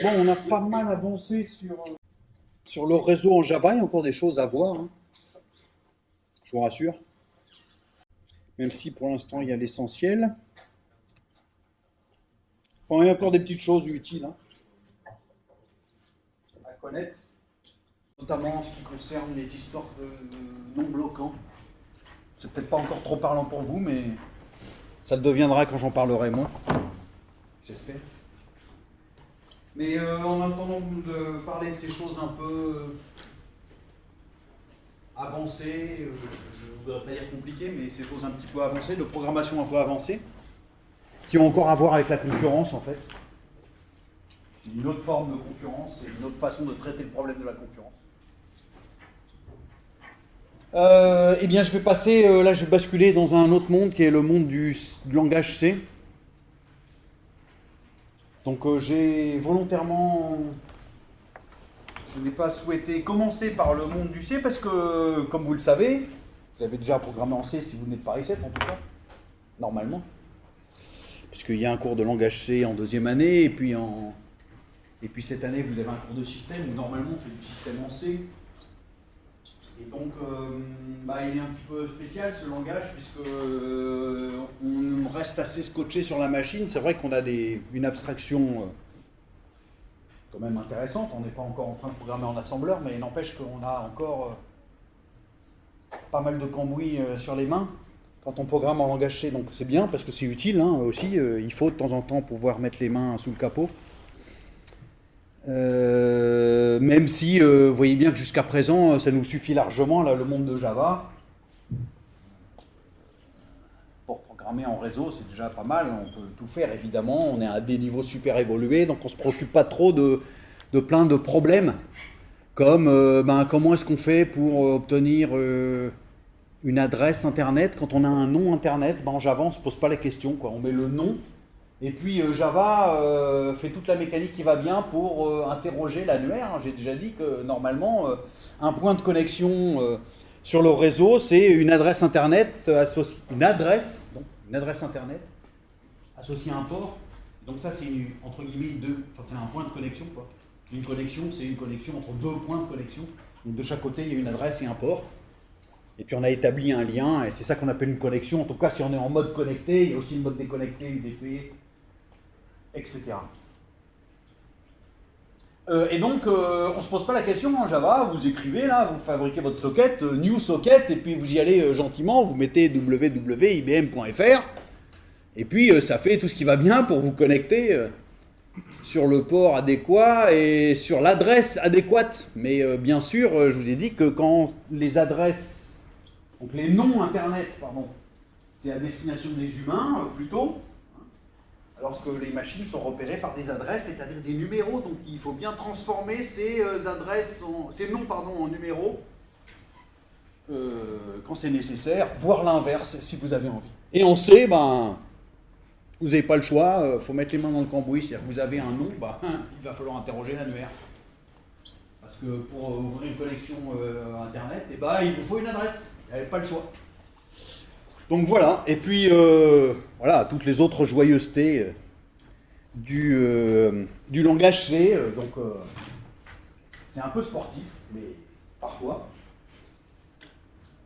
Bon, on a pas mal avancé sur le réseau en Java. Il y a encore des choses à voir, hein, je vous rassure. Même si pour l'instant il y a l'essentiel. Bon, il y a encore des petites choses utiles, hein, à connaître. Notamment en ce qui concerne les histoires de non bloquants. C'est peut-être pas encore trop parlant pour vous, mais ça le deviendra quand j'en parlerai moi. J'espère. Mais en attendant de parler de ces choses un peu avancées, je ne voudrais pas dire compliquées, mais ces choses un petit peu avancées, de programmation un peu avancée, qui ont encore à voir avec la concurrence en fait. Une autre forme de concurrence et une autre façon de traiter le problème de la concurrence. Eh bien, je vais passer, là je vais basculer dans un autre monde qui est le monde du langage C. Donc j'ai volontairement, je n'ai pas souhaité commencer par le monde du C parce que, comme vous le savez, vous avez déjà programmé en C si vous n'êtes pas I7 en tout cas, normalement. Puisqu'il y a un cours de langage C en deuxième année, et puis cette année vous avez un cours de système où normalement on fait du système en C. Et donc il est un petit peu spécial ce langage puisque on reste assez scotché sur la machine. C'est vrai qu'on a une abstraction quand même intéressante. On n'est pas encore en train de programmer en assembleur, mais il n'empêche qu'on a encore pas mal de cambouis sur les mains quand on programme en langage C. Donc c'est bien parce que c'est utile hein, aussi. Il faut de temps en temps pouvoir mettre les mains sous le capot. Même si vous voyez bien que jusqu'à présent ça nous suffit largement là, le monde de Java pour programmer en réseau, c'est déjà pas mal, on peut tout faire évidemment, on est à des niveaux super évolués, donc on se préoccupe pas trop de plein de problèmes comme comment est-ce qu'on fait pour obtenir une adresse internet quand on a un nom internet. En Java on se pose pas la question quoi. On met le nom. Et puis Java fait toute la mécanique qui va bien pour interroger l'annuaire. J'ai déjà dit que normalement, un point de connexion sur le réseau, c'est une adresse internet associée, une adresse internet associée à un port. Donc ça, c'est entre guillemets c'est un point de connexion quoi. Une connexion, c'est une connexion entre deux points de connexion. Donc de chaque côté, il y a une adresse et un port. Et puis on a établi un lien, et c'est ça qu'on appelle une connexion. En tout cas, si on est en mode connecté, il y a aussi le mode déconnecté, UDP, etc. Et donc, on ne se pose pas la question en Java, vous écrivez là, vous fabriquez votre socket, new socket, et puis vous y allez gentiment, vous mettez www.ibm.fr, et puis ça fait tout ce qui va bien pour vous connecter sur le port adéquat et sur l'adresse adéquate. Mais bien sûr, je vous ai dit que quand les adresses, donc les noms internet, pardon, c'est à destination des humains plutôt, alors que les machines sont repérées par des adresses, c'est-à-dire des numéros. Donc il faut bien transformer ces noms en numéros quand c'est nécessaire, voire l'inverse si vous avez envie. Et on sait, vous n'avez pas le choix, il faut mettre les mains dans le cambouis, c'est-à-dire que vous avez un nom, il va falloir interroger l'annuaire. Parce que pour ouvrir une connexion internet, il vous faut une adresse, vous n'avez pas le choix. Donc voilà, et puis voilà, toutes les autres joyeusetés du langage C. C'est un peu sportif, mais parfois.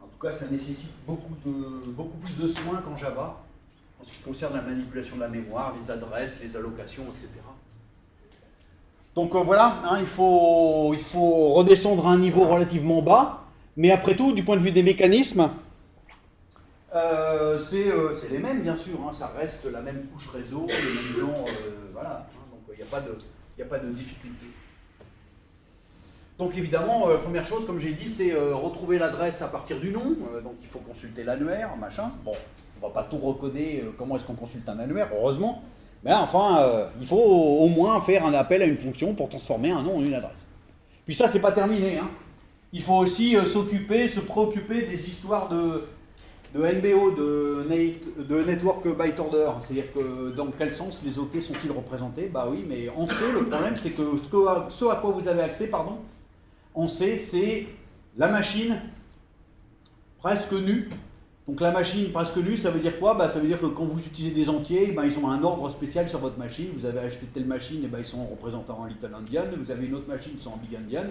En tout cas, ça nécessite beaucoup plus de soins qu'en Java, en ce qui concerne la manipulation de la mémoire, les adresses, les allocations, etc. Donc voilà, il faut redescendre à un niveau relativement bas, mais après tout, du point de vue des mécanismes, c'est les mêmes, bien sûr, ça reste la même couche réseau, les mêmes gens, voilà, donc il n'y a pas de difficulté. Donc évidemment, première chose, comme j'ai dit, c'est retrouver l'adresse à partir du nom, donc il faut consulter l'annuaire, machin. Bon, on ne va pas tout recoder, comment est-ce qu'on consulte un annuaire, heureusement, mais il faut au moins faire un appel à une fonction pour transformer un nom en une adresse. Puis ça, c'est pas terminé, il faut aussi se préoccuper des histoires de NBO, de Network Byte Order, c'est-à-dire que dans quel sens les OK sont-ils représentés? Oui, mais en C, le problème c'est que ce à quoi vous avez accès, en C, c'est la machine presque nue, Donc la machine presque nue, ça veut dire quoi? Bah, ça veut dire que quand vous utilisez des entiers, bah, ils ont un ordre spécial sur votre machine. Vous avez acheté telle machine, et bah, ils sont représentés en Little Endian. Vous avez une autre machine, ils sont en Big Endian.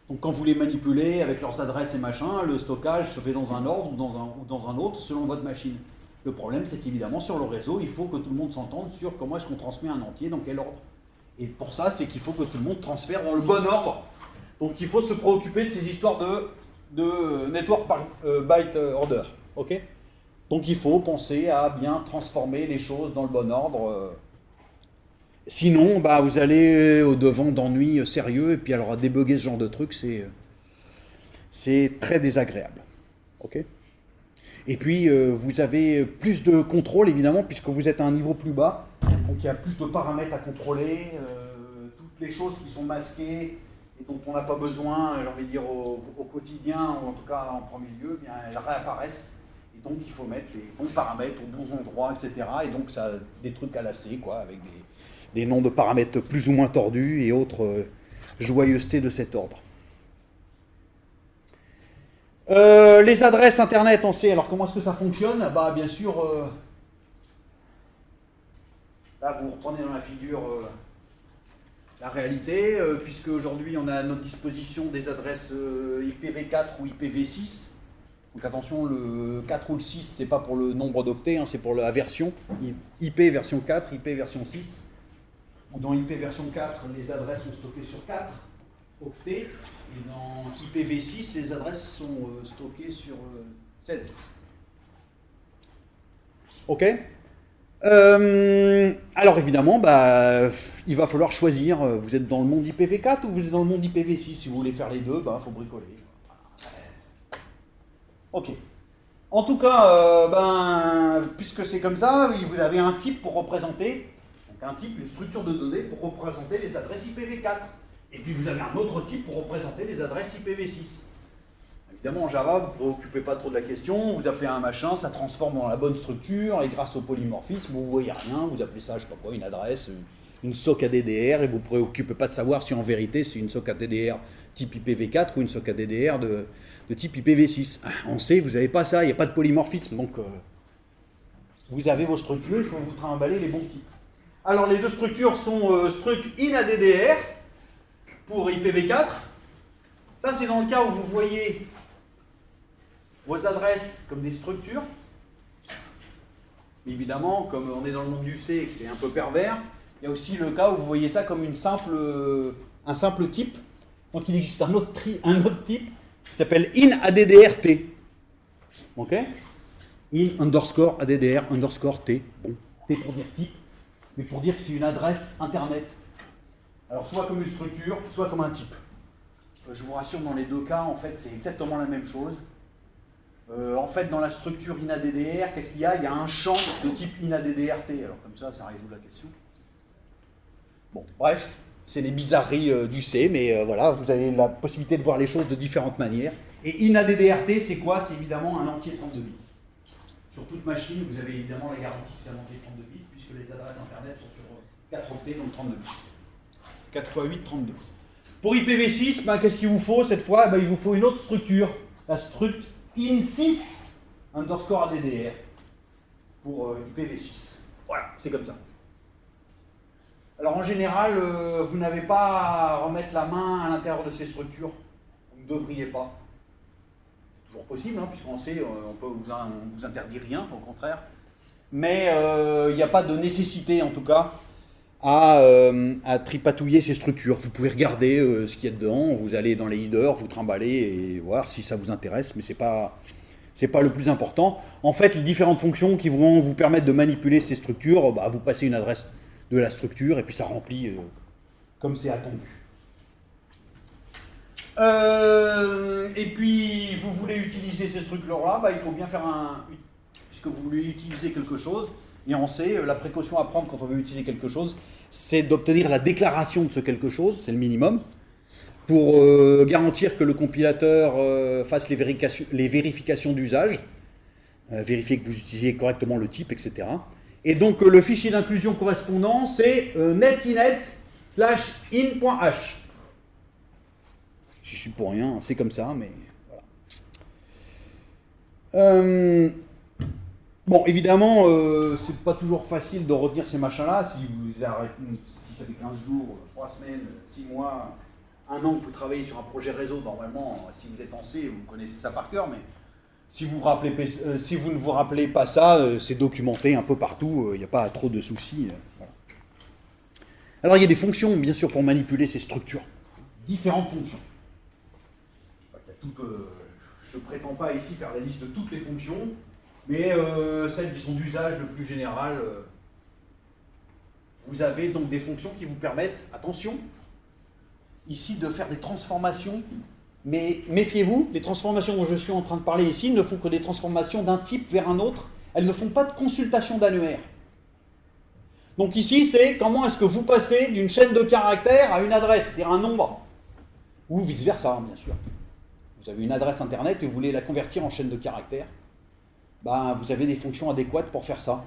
Donc quand vous les manipulez avec leurs adresses et machin, le stockage se fait dans un ordre ou dans un autre selon votre machine. Le problème, c'est qu'évidemment, sur le réseau, il faut que tout le monde s'entende sur comment est-ce qu'on transmet un entier, dans quel ordre. Et pour ça, c'est qu'il faut que tout le monde transfère dans le bon ordre. Donc il faut se préoccuper de ces histoires de network byte order. Okay, donc il faut penser à bien transformer les choses dans le bon ordre. Sinon, bah, vous allez au-devant d'ennuis sérieux, et puis alors à débugger ce genre de truc, c'est très désagréable. Okay, et puis vous avez plus de contrôle, évidemment, puisque vous êtes à un niveau plus bas. Donc il y a plus de paramètres à contrôler, toutes les choses qui sont masquées et dont on n'a pas besoin, j'ai envie de dire, au quotidien, ou en tout cas en premier lieu, eh bien, elles réapparaissent. Et donc il faut mettre les bons paramètres aux bons endroits, etc. Et donc ça a des trucs à lasser, quoi, avec des noms de paramètres plus ou moins tordus et autres joyeusetés de cet ordre. Les adresses internet, on sait. Alors comment est-ce que ça fonctionne? Bah bien sûr, là vous reprenez dans la figure la réalité, puisque aujourd'hui on a à notre disposition des adresses IPv4 ou IPv6. Donc attention, le 4 ou le 6, c'est pas pour le nombre d'octets, hein, c'est pour la version. IP version 4, IP version 6. Dans IP version 4, les adresses sont stockées sur 4 octets. Et dans IPv6, les adresses sont stockées sur 16. Ok. Alors évidemment, bah, il va falloir choisir. Vous êtes dans le monde IPv4 ou vous êtes dans le monde IPv6? Si vous voulez faire les deux, bah, faut bricoler. Ok. En tout cas, puisque c'est comme ça, vous avez un type pour représenter, donc un type, une structure de données pour représenter les adresses IPv4. Et puis vous avez un autre type pour représenter les adresses IPv6. Évidemment, en Java, vous ne vous préoccupez pas trop de la question, vous appelez un machin, ça transforme dans la bonne structure, et grâce au polymorphisme, vous ne voyez rien, vous appelez ça, je ne sais pas quoi, une adresse, une SOC ADDR, et vous ne vous préoccupez pas de savoir si en vérité c'est une SOC ADDR type IPv4 ou une SOC ADDR de type IPv6. On sait, vous n'avez pas ça, il n'y a pas de polymorphisme, donc vous avez vos structures, il faut vous trimballer les bons types. Alors les deux structures sont struct in ADDR pour IPv4. Ça c'est dans le cas où vous voyez vos adresses comme des structures. Évidemment, comme on est dans le monde du C et que c'est un peu pervers, il y a aussi le cas où vous voyez ça comme un simple type. Donc il existe un autre type qui s'appelle in_addrt. Ok? in_addr_t. Bon, T pour dire type, mais pour dire que c'est une adresse internet. Alors soit comme une structure, soit comme un type. Je vous rassure, dans les deux cas, en fait, c'est exactement la même chose. En fait, dans la structure inaddr, qu'est-ce qu'il y a? Il y a un champ de type inaddrt. Alors comme ça résout la question. Bon, bref, c'est les bizarreries du C, mais voilà, vous avez la possibilité de voir les choses de différentes manières. Et inaddrt, c'est quoi? C'est évidemment un entier 32 bits. Sur toute machine, vous avez évidemment la garantie que c'est un entier 32 bits, puisque les adresses internet sont sur 4 octets, donc 32 bits. 4 x 8, 32. Pour IPv6, qu'est-ce qu'il vous faut cette fois? Il vous faut une autre structure, la struct in6_addr pour IPv6. Voilà, c'est comme ça. Alors en général, vous n'avez pas à remettre la main à l'intérieur de ces structures. Vous ne devriez pas. C'est toujours possible, hein, puisqu'on sait, on vous interdit rien, au contraire. Mais il n'y a pas de nécessité, en tout cas, à tripatouiller ces structures. Vous pouvez regarder ce qu'il y a dedans, vous allez dans les headers, vous trimballez et voir si ça vous intéresse, mais c'est pas le plus important. En fait, les différentes fonctions qui vont vous permettre de manipuler ces structures, vous passez une adresse de la structure et puis ça remplit comme c'est attendu. Et puis, vous voulez utiliser ces structures-là, il faut bien faire puisque vous voulez utiliser quelque chose, et on sait, la précaution à prendre quand on veut utiliser quelque chose, c'est d'obtenir la déclaration de ce quelque chose, c'est le minimum, pour garantir que le compilateur fasse les vérifications d'usage, vérifier que vous utilisez correctement le type, etc. Et donc le fichier d'inclusion correspondant, c'est netinet/in.h. J'y suis pour rien, c'est comme ça, mais voilà. Bon, évidemment, c'est pas toujours facile de retenir ces machins-là. Si vous arrêtez, si ça fait 15 jours, 3 semaines, 6 mois, 1 an que vous travaillez sur un projet réseau, normalement, si vous êtes en C, vous connaissez ça par cœur, mais si vous ne vous rappelez pas ça, c'est documenté un peu partout, il n'y a pas trop de soucis. Voilà. Alors, il y a des fonctions, bien sûr, pour manipuler ces structures. Différentes fonctions. Je ne prétends pas ici faire la liste de toutes les fonctions, mais celles qui sont d'usage le plus général, vous avez donc des fonctions qui vous permettent, attention, ici de faire des transformations, mais méfiez-vous, les transformations dont je suis en train de parler ici ne font que des transformations d'un type vers un autre, elles ne font pas de consultation d'annuaire. Donc ici, c'est comment est-ce que vous passez d'une chaîne de caractères à une adresse, c'est-à-dire un nombre, ou vice-versa, bien sûr. Vous avez une adresse internet et vous voulez la convertir en chaîne de caractères. Ben, vous avez des fonctions adéquates pour faire ça.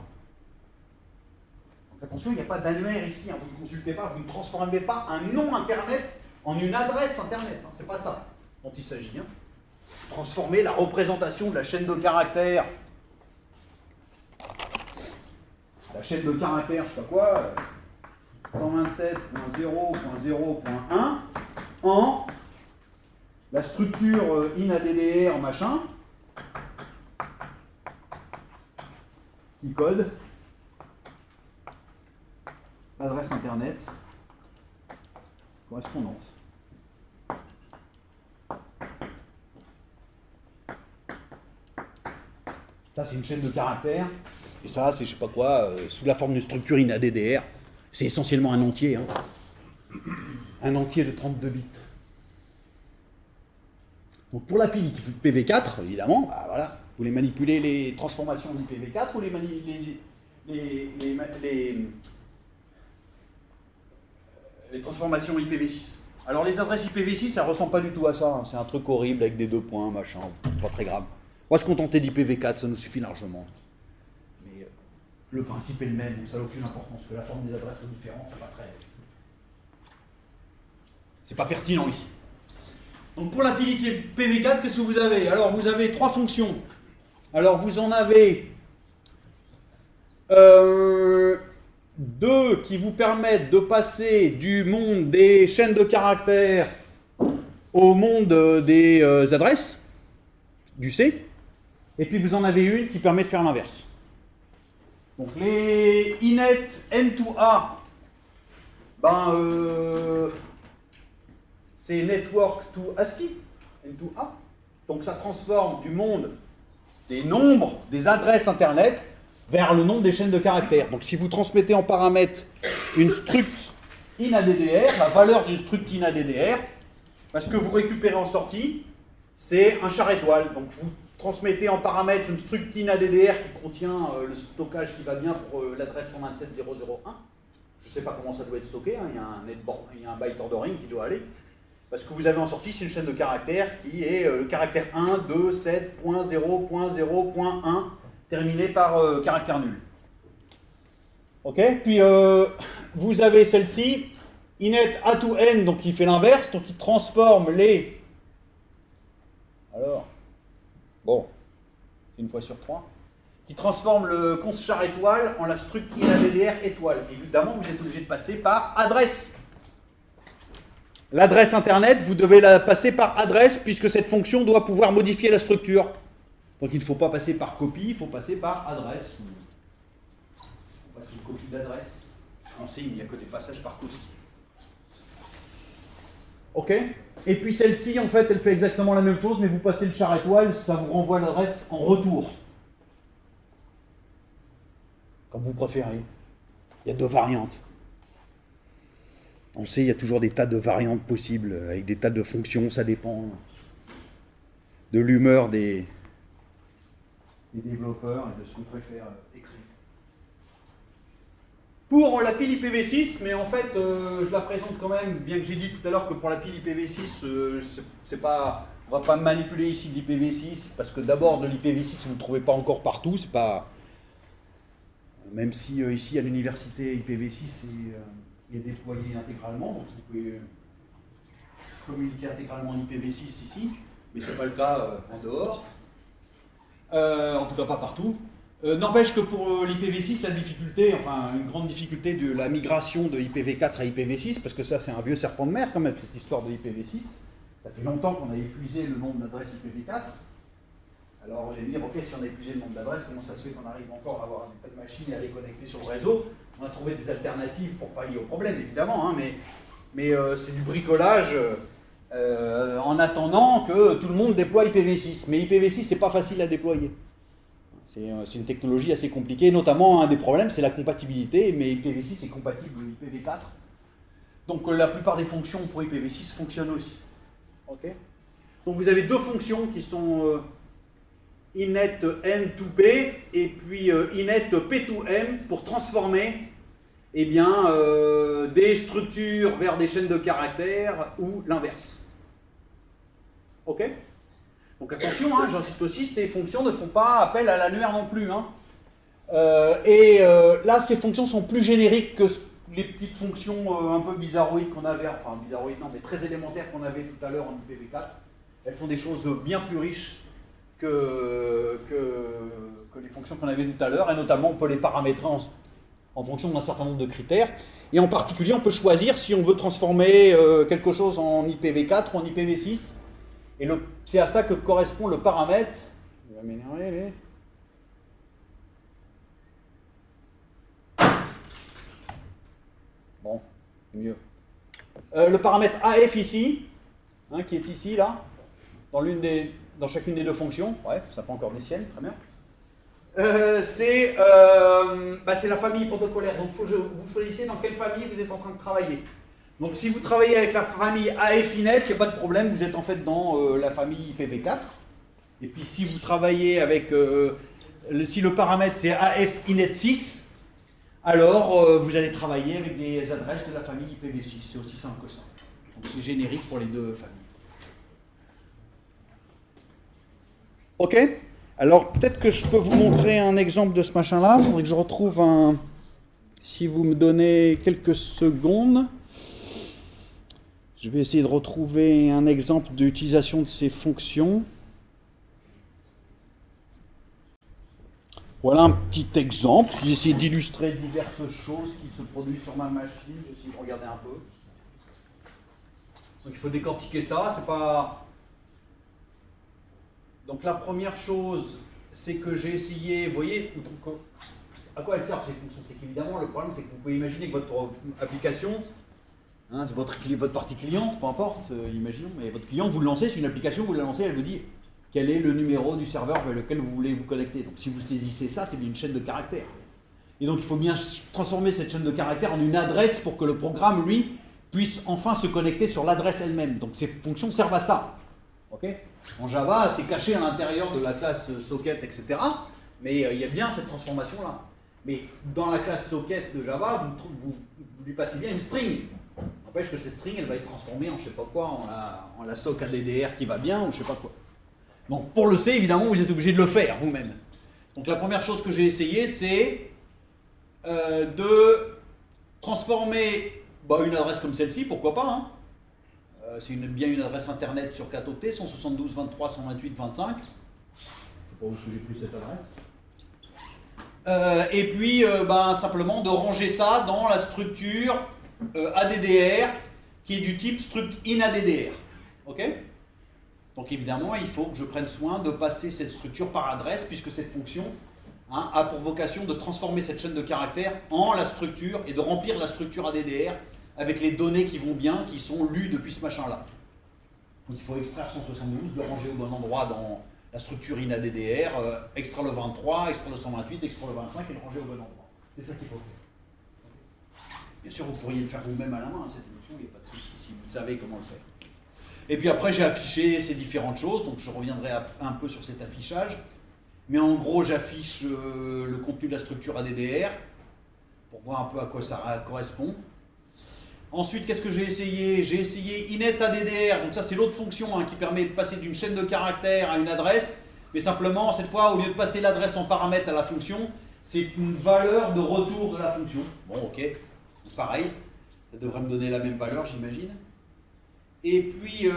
Donc attention, il n'y a pas d'annuaire ici, hein, vous ne consultez pas, vous ne transformez pas un nom internet en une adresse internet. Hein, c'est pas ça dont il s'agit. Hein. Transformer la représentation de la chaîne de caractères, je sais pas quoi, 127.0.0.1 en la structure inaddr machin qui code l'adresse internet correspondante. Ça, c'est une chaîne de caractères. Et ça, c'est je sais pas quoi, sous la forme d'une structure inaddr. C'est essentiellement un entier. Hein. Un entier de 32 bits. Donc pour la pile IPv4, évidemment, bah voilà, vous voulez manipuler les transformations d'IPv4 ou les transformations IPv6. Alors les adresses IPv6, ça ressemble pas du tout à ça. Hein. C'est un truc horrible avec des 2 points, machin, pas très grave. On va se contenter d'IPv4, ça nous suffit largement. Mais le principe est le même, donc ça n'a aucune importance. Que la forme des adresses soit différente, c'est pas très... C'est pas pertinent ici. Donc pour la pile IPv4, qu'est-ce que vous avez? Alors vous avez 3 fonctions. Alors vous en avez 2 qui vous permettent de passer du monde des chaînes de caractères au monde des adresses, du C. Et puis vous en avez une qui permet de faire l'inverse. Donc les inet N2A, c'est network to ASCII, N2A. Donc ça transforme du monde des nombres, des adresses internet, vers le nombre des chaînes de caractères. Donc si vous transmettez en paramètre une struct inaddr, la valeur d'une struct inaddr, ce que vous récupérez en sortie, c'est un char étoile. Donc vous transmettez en paramètre une struct inaddr qui contient le stockage qui va bien pour l'adresse 127.0.0.1. Je ne sais pas comment ça doit être stocké, hein. Il y a un byte ordering qui doit aller. Parce que vous avez en sortie, c'est une chaîne de caractères qui est le caractère 1, 2, 7.0.0.1 terminé par caractère nul. Ok. Puis vous avez celle-ci, inet A to N, donc qui fait l'inverse, donc qui transforme les... Alors, bon, une fois sur 3, qui transforme le const char étoile en la struct inaddr étoile. Évidemment, vous êtes obligé de passer par adresse. L'adresse internet, vous devez la passer par adresse, puisque cette fonction doit pouvoir modifier la structure. Donc il ne faut pas passer par copie, il faut passer par adresse. On passe une copie d'adresse. En C, il n'y a que des passages par copie. Ok. Et puis celle-ci, en fait, elle fait exactement la même chose, mais vous passez le char étoile, ça vous renvoie l'adresse en retour. Comme vous préférez. Il y a 2 variantes. En C, il y a toujours des tas de variantes possibles, avec des tas de fonctions, ça dépend de l'humeur des développeurs et de ce qu'on préfère écrire. Pour la pile IPv6, mais en fait, je la présente quand même, bien que j'ai dit tout à l'heure que pour la pile IPv6, c'est pas, on ne va pas manipuler ici de l'IPv6, parce que d'abord, de l'IPv6, vous ne le trouvez pas encore partout, c'est pas... Même si ici, à l'université, IPv6 est déployé intégralement, donc vous pouvez communiquer intégralement en IPv6 ici, mais ce n'est pas le cas en dehors. En tout cas pas partout. N'empêche que pour l'IPv6, la difficulté, enfin une grande difficulté de la migration de IPv4 à IPv6, parce que ça c'est un vieux serpent de mer quand même, cette histoire de IPv6. Ça fait longtemps qu'on a épuisé le nombre d'adresses IPv4. Alors vous allez me dire, ok, si on a épuisé le nombre d'adresses, comment ça se fait qu'on arrive encore à avoir des tas de machines et à les connecter sur le réseau? On a trouvé des alternatives pour pallier au problème, évidemment, hein, mais c'est du bricolage en attendant que tout le monde déploie IPv6. Mais IPv6, c'est pas facile à déployer. C'est une technologie assez compliquée, notamment un des problèmes, c'est la compatibilité, mais IPv6 est compatible IPv4. Donc la plupart des fonctions pour IPv6 fonctionnent aussi. Okay. Donc vous avez deux fonctions qui sont inet n2p et puis inet p2m pour transformer eh bien, des structures vers des chaînes de caractères ou l'inverse. Ok? Donc attention, hein, j'insiste aussi, ces fonctions ne font pas appel à l'annuaire non plus. Hein. Là, ces fonctions sont plus génériques que les petites fonctions un peu bizarroïdes qu'on avait, enfin bizarroïdes non, mais très élémentaires qu'on avait tout à l'heure en IPv4. Elles font des choses bien plus riches que les fonctions qu'on avait tout à l'heure, et notamment on peut les paramétrer en fonction d'un certain nombre de critères. Et en particulier, on peut choisir si on veut transformer quelque chose en IPv4 ou en IPv6. Et c'est à ça que correspond le paramètre. Il va m'énerver, lui. Bon, c'est mieux. Le paramètre AF ici, hein, qui est ici, là, dans chacune des deux fonctions. Bref, ça fait encore des siennes, très bien. C'est la famille protocolaire. Donc, vous choisissez dans quelle famille vous êtes en train de travailler. Donc si vous travaillez avec la famille AF-INET, il n'y a pas de problème, vous êtes en fait dans la famille IPv4. Et puis si vous travaillez avec, si le paramètre c'est AF-INET6, alors vous allez travailler avec des adresses de la famille IPv6. C'est aussi simple que ça. Donc c'est générique pour les deux familles. Ok. Alors peut-être que je peux vous montrer un exemple de ce machin-là. Il faudrait que je retrouve un... Si vous me donnez quelques secondes... Je vais essayer de retrouver un exemple d'utilisation de ces fonctions. Voilà un petit exemple. J'ai essayé d'illustrer diverses choses qui se produisent sur ma machine. J'ai essayé de regarder un peu. Donc il faut décortiquer ça. C'est pas... Donc la première chose, c'est que j'ai essayé... Vous voyez, donc, à quoi elles servent ces fonctions? C'est qu'évidemment, le problème, c'est que vous pouvez imaginer que votre application... Hein, c'est votre partie client, peu importe, imaginons, mais votre client, vous le lancez, c'est une application, vous la lancez, elle vous dit quel est le numéro du serveur vers lequel vous voulez vous connecter. Donc si vous saisissez ça, c'est bien une chaîne de caractères. Et donc il faut bien transformer cette chaîne de caractères en une adresse pour que le programme, lui, puisse enfin se connecter sur l'adresse elle-même. Donc ces fonctions servent à ça. Okay, en Java, c'est caché à l'intérieur de la classe socket, etc. Mais il y a bien cette transformation-là. Mais dans la classe socket de Java, vous lui passez bien une string. N'empêche que cette string, elle va être transformée en je sais pas quoi, en la soc ADDR qui va bien, ou je sais pas quoi. Donc pour le C, évidemment, vous êtes obligé de le faire vous-même. Donc la première chose que j'ai essayé, c'est de transformer une adresse comme celle-ci, pourquoi pas. Hein. C'est bien une adresse internet sur 4 octets, 172, 23, 128, 25. Je ne sais pas où j'ai pris cette adresse. Et puis simplement de ranger ça dans la structure ADDR qui est du type struct inaddr. Ok? Donc évidemment, il faut que je prenne soin de passer cette structure par adresse puisque cette fonction a pour vocation de transformer cette chaîne de caractères en la structure et de remplir la structure ADDR avec les données qui vont bien, qui sont lues depuis ce machin-là. Donc il faut extraire 172, le ranger au bon endroit dans la structure inaddr, extraire le 23, extraire le 128, extraire le 25 et le ranger au bon endroit. C'est ça qu'il faut faire. Bien sûr, vous pourriez le faire vous-même à la main, cette fonction, il n'y a pas de souci, si vous savez comment le faire. Et puis après, j'ai affiché ces différentes choses, donc je reviendrai un peu sur cet affichage. Mais en gros, j'affiche le contenu de la structure ADDR, pour voir un peu à quoi ça correspond. Ensuite, qu'est-ce que j'ai essayé? J'ai essayé inet ADDR, donc ça c'est l'autre fonction qui permet de passer d'une chaîne de caractères à une adresse, mais simplement, cette fois, au lieu de passer l'adresse en paramètre à la fonction, c'est une valeur de retour de la fonction. Bon, ok. Pareil, ça devrait me donner la même valeur, j'imagine. Et puis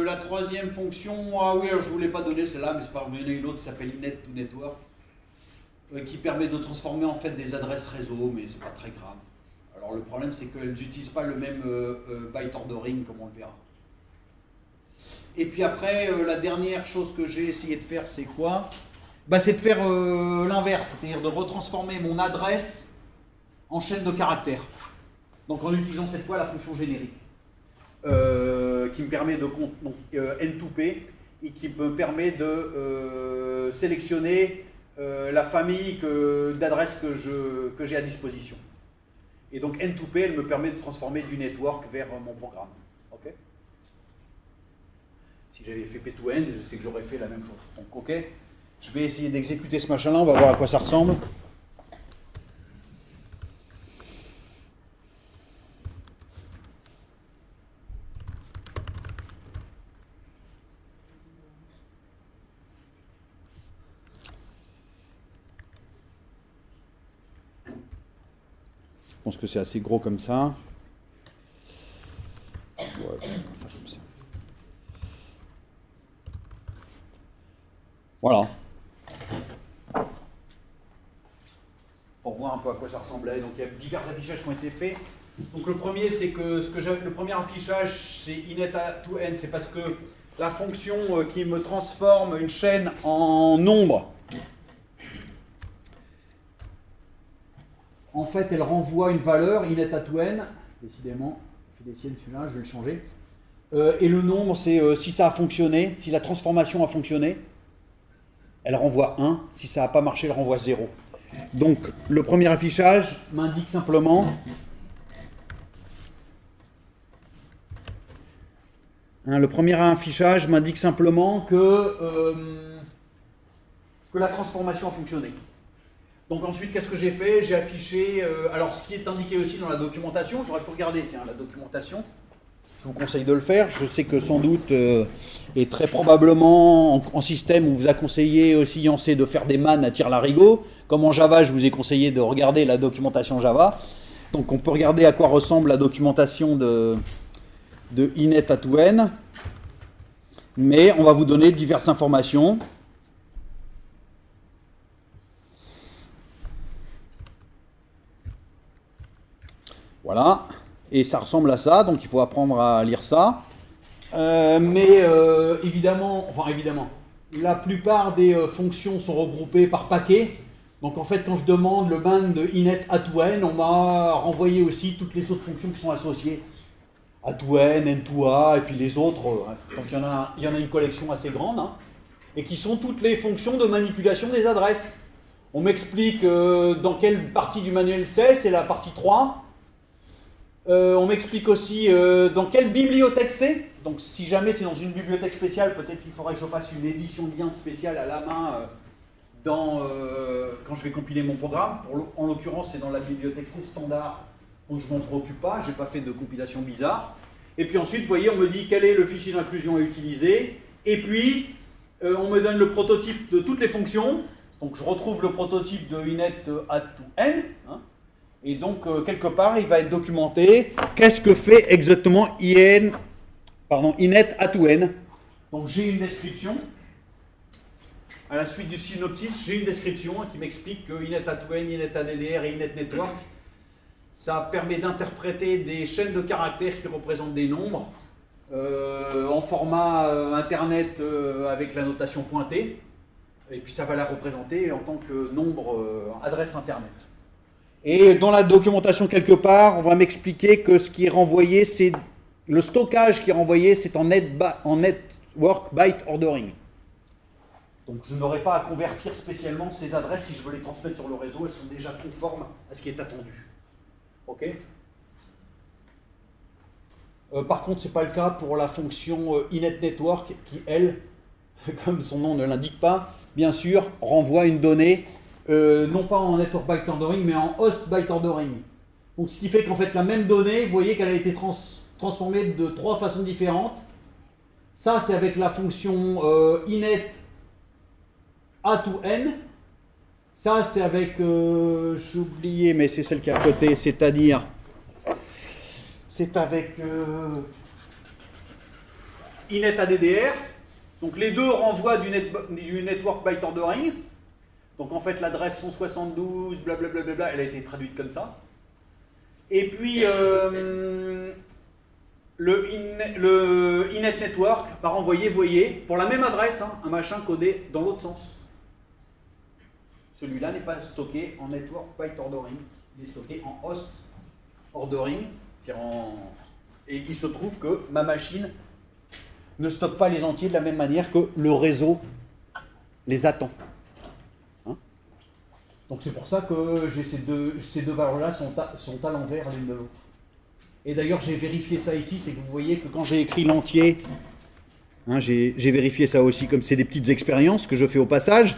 la troisième fonction, ah oui, alors je ne vous l'ai pas donné celle-là, mais c'est pas il y en a une autre qui s'appelle Inet to Network, qui permet de transformer en fait des adresses réseau, mais c'est pas très grave. Alors le problème c'est qu'elles n'utilisent pas le même byte ordering comme on le verra. Et puis après, la dernière chose que j'ai essayé de faire, c'est quoi? Bah, c'est de faire l'inverse, c'est-à-dire de retransformer mon adresse en chaîne de caractères. Donc en utilisant cette fois la fonction générique, qui me permet de donc, N2P, et qui me permet de sélectionner la famille d'adresses que j'ai à disposition. Et donc N2P, elle me permet de transformer du network vers mon programme. Okay, si j'avais fait P2End, je sais que j'aurais fait la même chose. Donc ok, je vais essayer d'exécuter ce machin-là, on va voir à quoi ça ressemble. Je pense que c'est assez gros comme ça. Ouais, on va faire comme ça. Voilà. Pour voir un peu à quoi ça ressemblait. Donc il y a divers affichages qui ont été faits. Donc le premier, c'est que le premier affichage, c'est Inet to N, c'est parce que la fonction qui me transforme une chaîne en nombre, en fait, elle renvoie une valeur, Inet to N, décidément, il fait des siennes celui-là, je vais le changer. Et le nombre, c'est si ça a fonctionné, si la transformation a fonctionné, elle renvoie 1, si ça n'a pas marché, elle renvoie 0. Donc, le premier affichage m'indique simplement le premier affichage m'indique simplement que la transformation a fonctionné. Donc ensuite, qu'est-ce que j'ai fait? J'ai affiché, alors ce qui est indiqué aussi dans la documentation, j'aurais pu regarder, tiens, la documentation. Je vous conseille de le faire. Je sais que sans doute, et très probablement en système, on vous a conseillé aussi en C de faire des man à tire-larigot. Comme en Java, je vous ai conseillé de regarder la documentation Java. Donc on peut regarder à quoi ressemble la documentation de Inet to N. Mais on va vous donner diverses informations. Voilà. Et ça ressemble à ça, donc il faut apprendre à lire ça. Évidemment, la plupart des fonctions sont regroupées par paquet. Donc en fait, quand je demande le man de Inet to N, on m'a renvoyé aussi toutes les autres fonctions qui sont associées. To N, N2A, et puis les autres. Donc il y en a une collection assez grande, hein, et qui sont toutes les fonctions de manipulation des adresses. On m'explique dans quelle partie du manuel c'est la partie 3. On m'explique aussi dans quelle bibliothèque c'est. Donc si jamais c'est dans une bibliothèque spéciale, peut-être qu'il faudrait que je fasse une édition de lien spéciale à la main quand je vais compiler mon programme. En l'occurrence, c'est dans la bibliothèque C standard, donc je ne m'en préoccupe pas, je n'ai pas fait de compilation bizarre. Et puis ensuite, vous voyez, on me dit quel est le fichier d'inclusion à utiliser. Et puis, on me donne le prototype de toutes les fonctions. Donc je retrouve le prototype de Inet to N. Hein. Et donc, quelque part, il va être documenté qu'est-ce que fait exactement Inet to N. Donc, j'ai une description. À la suite du synopsis, j'ai une description qui m'explique que Inet to N, Inet ADDR et Inet Network, ça permet d'interpréter des chaînes de caractères qui représentent des nombres en format Internet avec la notation pointée. Et puis, ça va la représenter en tant que nombre adresse Internet. Et dans la documentation quelque part, on va m'expliquer que ce qui est renvoyé, c'est le stockage qui est renvoyé, c'est en network byte ordering. Donc je n'aurai pas à convertir spécialement ces adresses si je veux les transmettre sur le réseau, elles sont déjà conformes à ce qui est attendu. Ok. Par contre, ce n'est pas le cas pour la fonction Inet Network qui, elle, comme son nom ne l'indique pas, bien sûr, renvoie une donnée non pas en network byte ordering, mais en host byte ordering. Donc, ce qui fait qu'en fait, la même donnée, vous voyez qu'elle a été transformée de 3 façons différentes. Ça, c'est avec la fonction Inet to N. Ça, c'est avec, j'ai oublié, mais c'est celle qui est à côté, c'est avec Inet ADDR. Donc les deux renvoient du network byte ordering. Donc en fait l'adresse 172, blablabla, elle a été traduite comme ça. Et puis le Inet network va renvoyer, voyez, pour la même adresse, hein, un machin codé dans l'autre sens. Celui-là n'est pas stocké en network byte ordering, il est stocké en host ordering. Et il se trouve que ma machine ne stocke pas les entiers de la même manière que le réseau les attend. Hein? Donc c'est pour ça que j'ai ces deux valeurs-là sont à l'envers l'une de l'autre. Et d'ailleurs j'ai vérifié ça ici, c'est que vous voyez que quand j'ai écrit l'entier, hein, j'ai vérifié ça aussi, comme c'est des petites expériences que je fais au passage,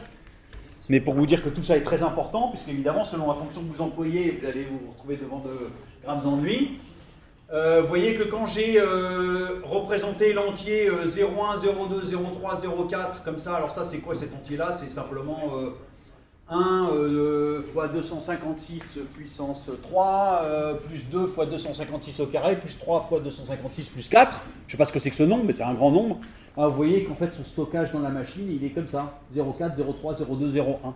mais pour vous dire que tout ça est très important, puisque évidemment selon la fonction que vous employez, vous allez vous retrouver devant de graves ennuis. Vous voyez que quand j'ai représenté l'entier 01, 02, 03, 04, comme ça, alors ça c'est quoi cet entier-là? C'est simplement 1 fois 256 puissance 3, plus 2 fois 256 au carré, plus 3 fois 256 plus 4. Je ne sais pas ce que c'est que ce nombre, mais c'est un grand nombre. Alors, vous voyez qu'en fait son stockage dans la machine, il est comme ça, 04, 03, 02, 01.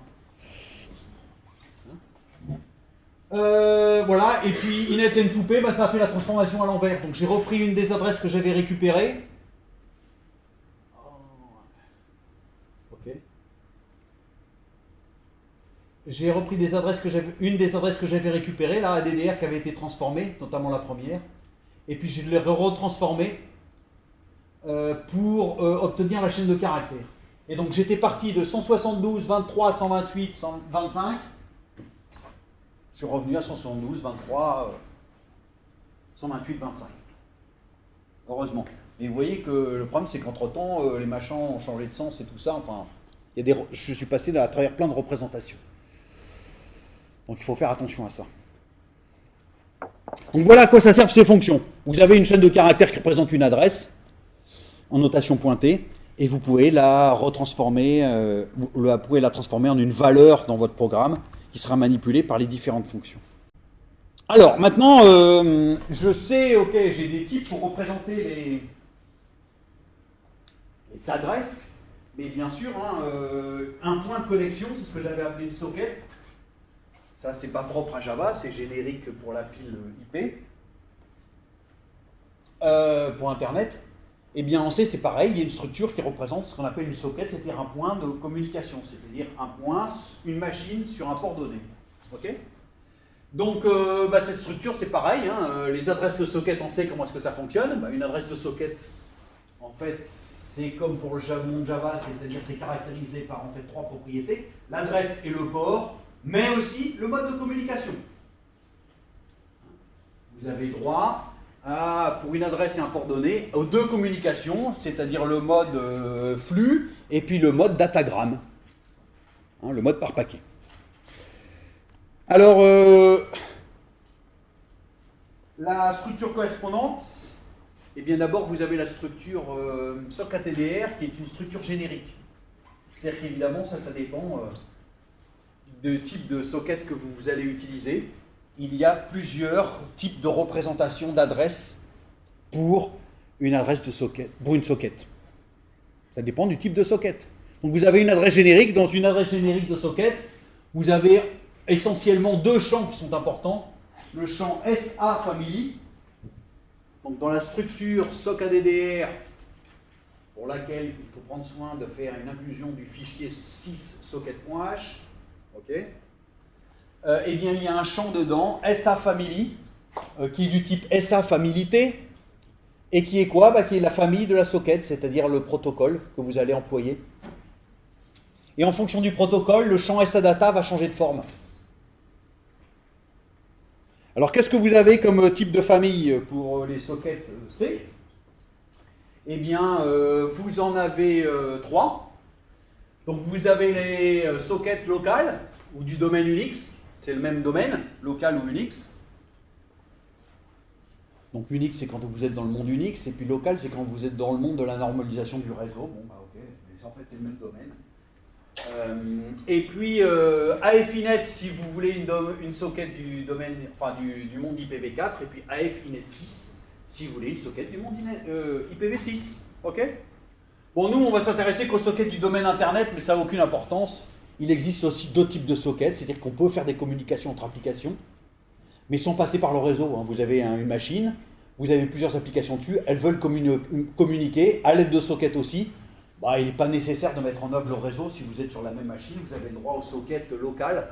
Voilà, et puis Inet N2P, bah, ça a fait la transformation à l'envers. Donc j'ai repris une des adresses que j'avais récupérées. Ok. J'ai repris une des adresses que j'avais récupérées, là, ADDR qui avait été transformée, notamment la première. Et puis je l'ai retransformée pour obtenir la chaîne de caractères. Et donc j'étais parti de 172, 23, 128, 125. Je suis revenu à 172, 23, 128, 25. Heureusement. Mais vous voyez que le problème, c'est qu'entre-temps, les machins ont changé de sens et tout ça. Enfin, je suis passé à travers plein de représentations. Donc il faut faire attention à ça. Donc voilà à quoi ça servent ces fonctions. Vous avez une chaîne de caractères qui représente une adresse, en notation pointée, et vous pouvez la retransformer, vous pouvez la transformer en une valeur dans votre programme, qui sera manipulé par les différentes fonctions. Alors, maintenant, je sais, ok, j'ai des types pour représenter les adresses, mais bien sûr, hein, un point de connexion, c'est ce que j'avais appelé une socket. Ça, c'est pas propre à Java, c'est générique pour la pile IP. Pour Internet. Eh bien, en C, c'est pareil, il y a une structure qui représente ce qu'on appelle une socket, c'est-à-dire un point de communication, c'est-à-dire un point, une machine sur un port donné. Ok? Donc, cette structure, c'est pareil, hein, les adresses de socket, on sait comment est-ce que ça fonctionne. Une adresse de socket, en fait, c'est comme pour le monde Java, c'est-à-dire c'est caractérisé par en fait 3 propriétés, l'adresse et le port, mais aussi le mode de communication. Vous avez droit pour une adresse et un port donné, aux deux communications, c'est-à-dire le mode flux et puis le mode datagramme, hein, le mode par paquet. Alors, la structure correspondante, eh bien d'abord vous avez la structure SOC-ATDR qui est une structure générique. C'est-à-dire qu'évidemment ça dépend du type de socket que vous allez utiliser. Il y a plusieurs types de représentation d'adresses pour une adresse de socket, pour une socket. Ça dépend du type de socket. Donc vous avez une adresse générique. Dans une adresse générique de socket, vous avez essentiellement deux champs qui sont importants. Le champ SA Family, donc dans la structure SOC-ADDR, pour laquelle il faut prendre soin de faire une inclusion du fichier 6socket.h. Ok. Eh bien, il y a un champ dedans, SA Family, qui est du type SA Familité, et qui est quoi? Qui est la famille de la socket, c'est-à-dire le protocole que vous allez employer. Et en fonction du protocole, le champ SA Data va changer de forme. Alors, qu'est-ce que vous avez comme type de famille pour les sockets C? Eh bien, vous en avez 3. Donc, vous avez les sockets locales, ou du domaine Unix. C'est le même domaine, local ou Unix. Donc Unix, c'est quand vous êtes dans le monde Unix, et puis local, c'est quand vous êtes dans le monde de la normalisation du réseau. Bon, ok, mais en fait, c'est le même domaine. Et puis, AFINET, si vous voulez une socket du domaine, enfin du monde IPv4, et puis AFINET 6, si vous voulez une socket du monde IPv6. Ok? Bon, nous, on va s'intéresser qu'aux sockets du domaine Internet, mais ça n'a aucune importance. Il existe aussi d'autres types de sockets, c'est-à-dire qu'on peut faire des communications entre applications, mais sans passer par le réseau. Hein. Vous avez une machine, vous avez plusieurs applications dessus, elles veulent communiquer, à l'aide de sockets aussi. Bah, il n'est pas nécessaire de mettre en œuvre le réseau si vous êtes sur la même machine, vous avez le droit au socket local.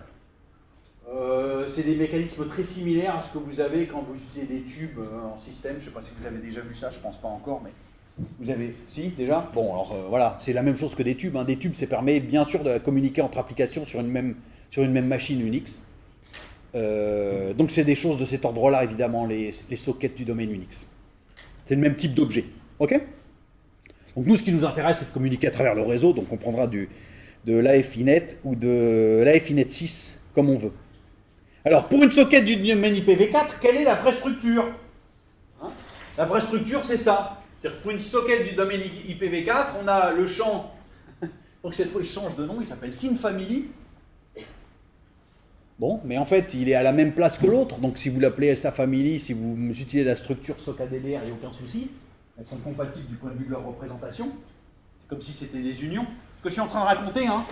C'est des mécanismes très similaires à ce que vous avez quand vous utilisez des tubes en système. Je ne sais pas si vous avez déjà vu ça, je ne pense pas encore, mais vous avez... Si, déjà? Bon, alors voilà, c'est la même chose que des tubes. Hein. Des tubes, ça permet bien sûr de communiquer entre applications sur une même machine Unix. Donc c'est des choses de cet ordre-là, évidemment, les sockets du domaine Unix. C'est le même type d'objet. Ok? Donc nous, ce qui nous intéresse, c'est de communiquer à travers le réseau. Donc on prendra de l'AFINET ou de l'AFINET 6, comme on veut. Alors, pour une socket du domaine IPv4, quelle est la vraie structure? Hein? La vraie structure, c'est ça. C'est-à-dire que pour une socket du domaine IPv4, on a le champ. Donc cette fois, il change de nom, il s'appelle SynFamily. Bon, mais en fait, il est à la même place que l'autre. Donc si vous l'appelez SAFamily, si vous utilisez la structure SOCADDR, il n'y a aucun souci. Elles sont compatibles du point de vue de leur représentation. C'est comme si c'était des unions. Ce que je suis en train de raconter, hein,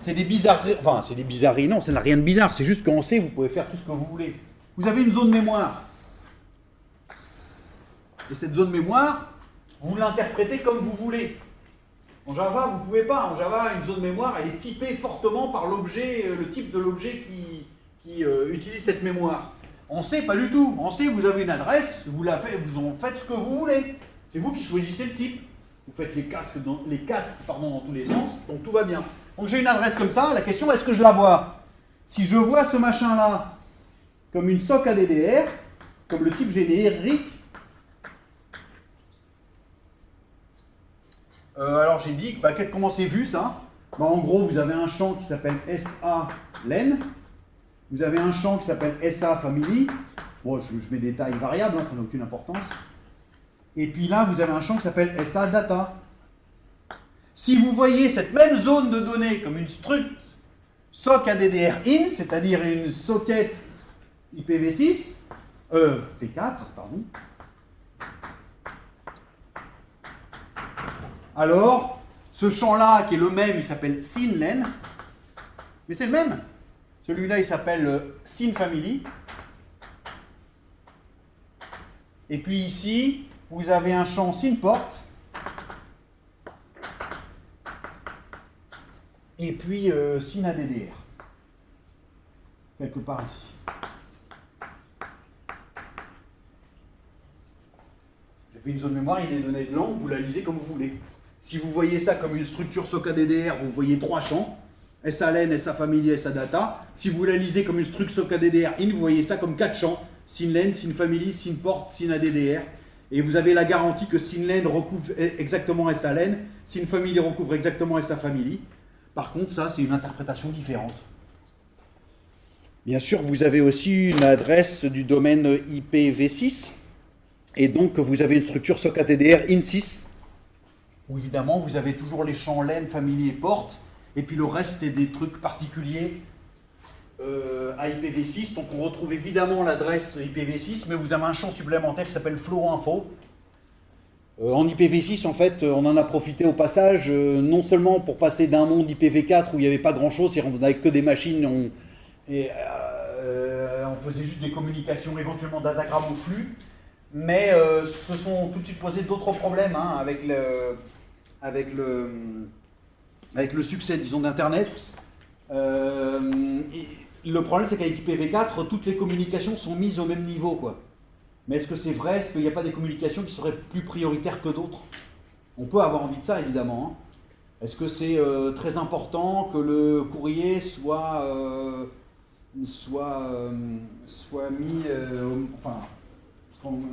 c'est des bizarreries. Enfin, c'est des bizarreries. Non, ça n'a rien de bizarre. C'est juste qu'on sait, vous pouvez faire tout ce que vous voulez. Vous avez une zone mémoire. Et cette zone mémoire, vous l'interprétez comme vous voulez. En Java, vous ne pouvez pas. En Java, une zone mémoire, elle est typée fortement par l'objet, le type de l'objet qui utilise cette mémoire. En C, pas du tout. En C, vous avez une adresse, vous en faites ce que vous voulez. C'est vous qui choisissez le type. Vous faites les castes dans tous les sens, donc tout va bien. Donc j'ai une adresse comme ça, la question, est-ce que je la vois? Si je vois ce machin-là comme une SOC ADDR, comme le type générique, alors j'ai dit, comment c'est vu ça? En gros, vous avez un champ qui s'appelle SA-len, vous avez un champ qui s'appelle SA-family, bon, je mets des tailles variables, hein, ça n'a aucune importance, et puis là, vous avez un champ qui s'appelle SA-data. Si vous voyez cette même zone de données comme une struct SOC ADDR in, c'est-à-dire une socket IPv6, V4, pardon, alors, ce champ-là, qui est le même, il s'appelle SYNLEN, mais c'est le même. Celui-là, il s'appelle SynFamily. Et puis ici, vous avez un champ SynPort. Et puis SynADDR. Quelque part ici. J'ai fait une zone mémoire, il y a des données de langue, vous la lisez comme vous voulez. Si vous voyez ça comme une structure SOCADDR, vous voyez trois champs, SALEN, SAFamily, SADATA. Si vous la lisez comme une structure SOCADDR in, vous voyez ça comme quatre champs, SYNLEN, SynFamily, SynPort, SynADDR. Et vous avez la garantie que SYNLEN recouvre exactement SALEN, SynFamily recouvre exactement SAFamily. Par contre, ça, c'est une interprétation différente. Bien sûr, vous avez aussi une adresse du domaine IPv6, et donc vous avez une structure SOCADDR in6, où évidemment vous avez toujours les champs len, family et port, et puis le reste est des trucs particuliers à IPv6. Donc on retrouve évidemment l'adresse IPv6, mais vous avez un champ supplémentaire qui s'appelle flow info. En IPv6, en fait, on en a profité au passage, non seulement pour passer d'un monde IPv4 où il n'y avait pas grand-chose, c'est-à-dire on n'avait que des machines, on faisait juste des communications, éventuellement datagramme ou flux, mais se sont tout de suite posés d'autres problèmes hein, avec le succès, disons, d'Internet. Le problème, c'est qu'avec IPv4, toutes les communications sont mises au même niveau, quoi. Mais est-ce que c'est vrai? Est-ce qu'il n'y a pas des communications qui seraient plus prioritaires que d'autres? On peut avoir envie de ça, évidemment. Hein. Est-ce que c'est très important que le courrier soit mis...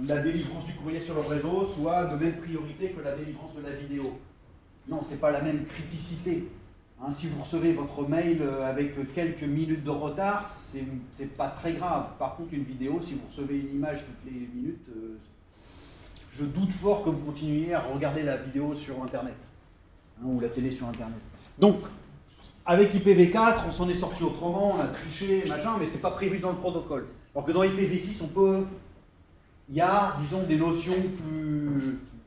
la délivrance du courrier sur le réseau soit de même priorité que la délivrance de la vidéo? Non, ce n'est pas la même criticité. Hein, si vous recevez votre mail avec quelques minutes de retard, c'est pas très grave. Par contre, une vidéo, si vous recevez une image toutes les minutes, je doute fort que vous continuiez à regarder la vidéo sur Internet, hein, ou la télé sur Internet. Donc, avec IPv4, on s'en est sorti autrement, on a triché, machin, mais c'est pas prévu dans le protocole. Alors que dans IPv6, il y a, disons, des notions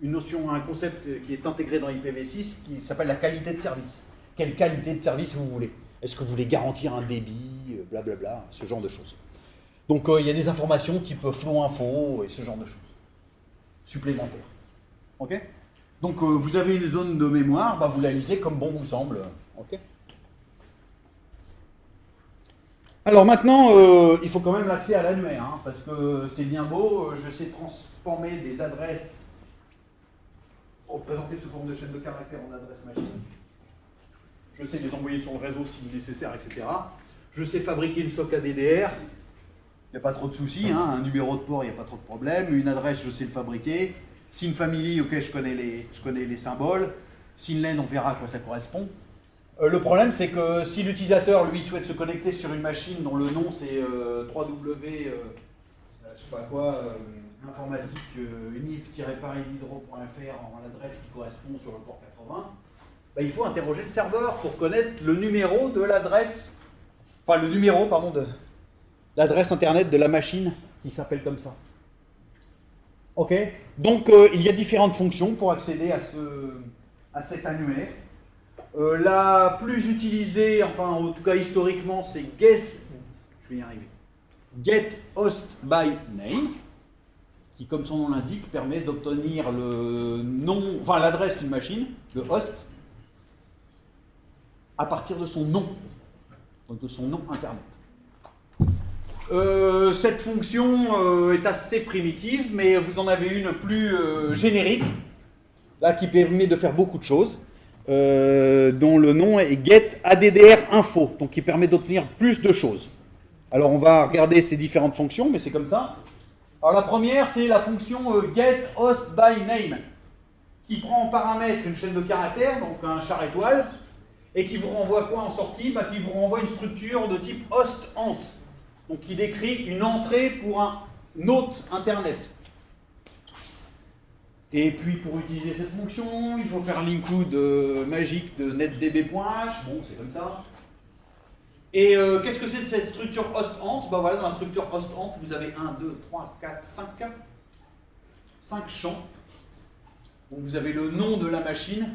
une notion, un concept qui est intégré dans IPv6 qui s'appelle la qualité de service. Quelle qualité de service vous voulez? Est-ce que vous voulez garantir un débit, blablabla, ce genre de choses. Donc il y a des informations type flow info et ce genre de choses supplémentaires. Ok? Donc vous avez une zone de mémoire, bah, vous la lisez comme bon vous semble. Ok? Alors maintenant, il faut quand même l'accès à l'annuaire, hein, parce que c'est bien beau, je sais transformer des adresses représentées sous forme de chaîne de caractères en adresse machine. Je sais les envoyer sur le réseau si nécessaire, etc. Je sais fabriquer une SOC ADDR, il n'y a pas trop de soucis, hein, un numéro de port, il n'y a pas trop de problème. Une adresse, je sais le fabriquer. Sin family, ok, je connais les symboles. Sin-len, on verra à quoi ça correspond. Le problème, c'est que si l'utilisateur, lui, souhaite se connecter sur une machine dont le nom c'est 3W, je sais pas quoi, informatique, unif-paridhydro.fr en l'adresse qui correspond sur le port 80, bah, il faut interroger le serveur pour connaître le numéro de l'adresse, enfin le numéro, pardon, de l'adresse internet de la machine qui s'appelle comme ça. Ok? Donc il y a différentes fonctions pour accéder à cet annuaire. La plus utilisée, enfin en tout cas historiquement, c'est Get Host by Name, qui comme son nom l'indique, permet d'obtenir le nom, enfin l'adresse d'une machine, le host, à partir de son nom, donc de son nom internet. Cette fonction est assez primitive, mais vous en avez une plus générique, là qui permet de faire beaucoup de choses. Dont le nom est Get ADDR Info, donc qui permet d'obtenir plus de choses. Alors on va regarder ces différentes fonctions, mais c'est comme ça. Alors la première, c'est la fonction Get Host by Name, qui prend en paramètre une chaîne de caractères, donc un char étoile, et qui vous renvoie quoi en sortie? Bah, qui vous renvoie une structure de type host ant, donc qui décrit une entrée pour un hôte internet. Et puis pour utiliser cette fonction, il faut faire l'include magique de netdb.h, bon c'est comme ça. Et qu'est-ce que c'est cette structure host-ant? Ben voilà, dans la structure host-ant, vous avez 1, 2, 3, 4, 5 champs. Donc vous avez le nom de la machine.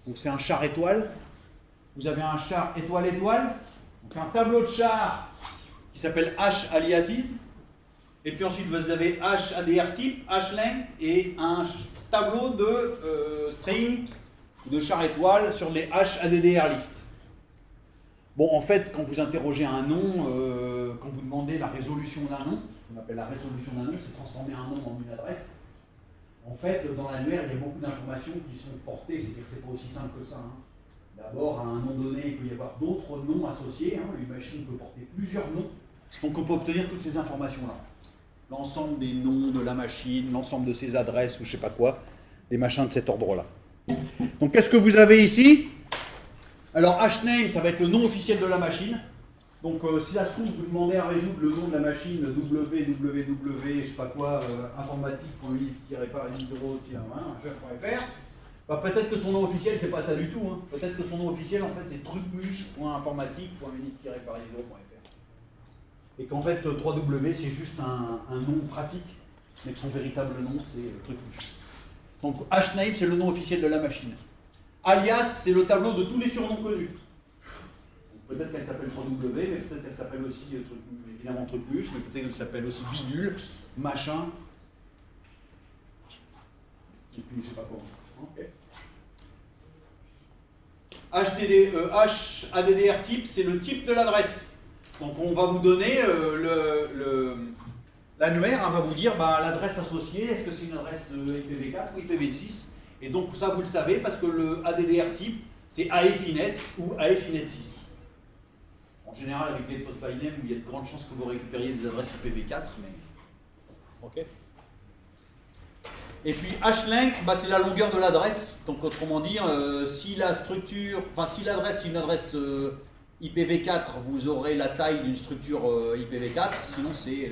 Donc c'est un char étoile. Vous avez un char étoile-étoile. Donc un tableau de char qui s'appelle H aliases. Et puis ensuite, vous avez HADR type, HLang et un tableau de string de char étoile sur les HADDR list. Bon, en fait, quand vous interrogez un nom, quand vous demandez la résolution d'un nom, on appelle la résolution d'un nom, c'est transformer un nom en une adresse. En fait, dans l'annuaire, il y a beaucoup d'informations qui sont portées, c'est-à-dire que c'est pas aussi simple que ça. Hein. D'abord, à un nom donné, il peut y avoir d'autres noms associés. Hein. Une machine peut porter plusieurs noms. Donc on peut obtenir toutes ces informations-là. L'ensemble des noms de la machine, l'ensemble de ses adresses ou je sais pas quoi, des machins de cet ordre-là. Donc qu'est-ce que vous avez ici? Alors hashname, ça va être le nom officiel de la machine. Donc si ça se trouve, vous demandez à résoudre le nom de la machine www, je sais pas quoi, informatique.unif-paridhydro.fr. Bah, peut-être que son nom officiel, c'est pas ça du tout. Hein. Peut-être que son nom officiel, en fait, c'est trucmuche.informatique.unif-paridhydro.fr. Et qu'en fait, 3W, c'est juste un nom pratique, mais que son véritable nom, c'est trucmuche. Donc, hashname, c'est le nom officiel de la machine. Alias, c'est le tableau de tous les surnoms connus. Peut-être qu'elle s'appelle 3W, mais peut-être qu'elle s'appelle aussi, évidemment, trucmuche, mais peut-être qu'elle s'appelle aussi bidule, machin, et puis je sais pas quoi. Okay. HADDR type, c'est le type de l'adresse. Donc on va vous donner l'annuaire, va vous dire bah, l'adresse associée, est-ce que c'est une adresse IPv4 ou IPv6? Et donc ça vous le savez parce que le ADDR type c'est AFINET ou AFINET6. En général avec les host by name, il y a de grandes chances que vous récupériez des adresses IPv4, mais ok. Et puis HLength, bah, c'est la longueur de l'adresse. Donc autrement dit, si la structure, enfin si l'adresse c'est une adresse IPv4, vous aurez la taille d'une structure IPv4. Sinon c'est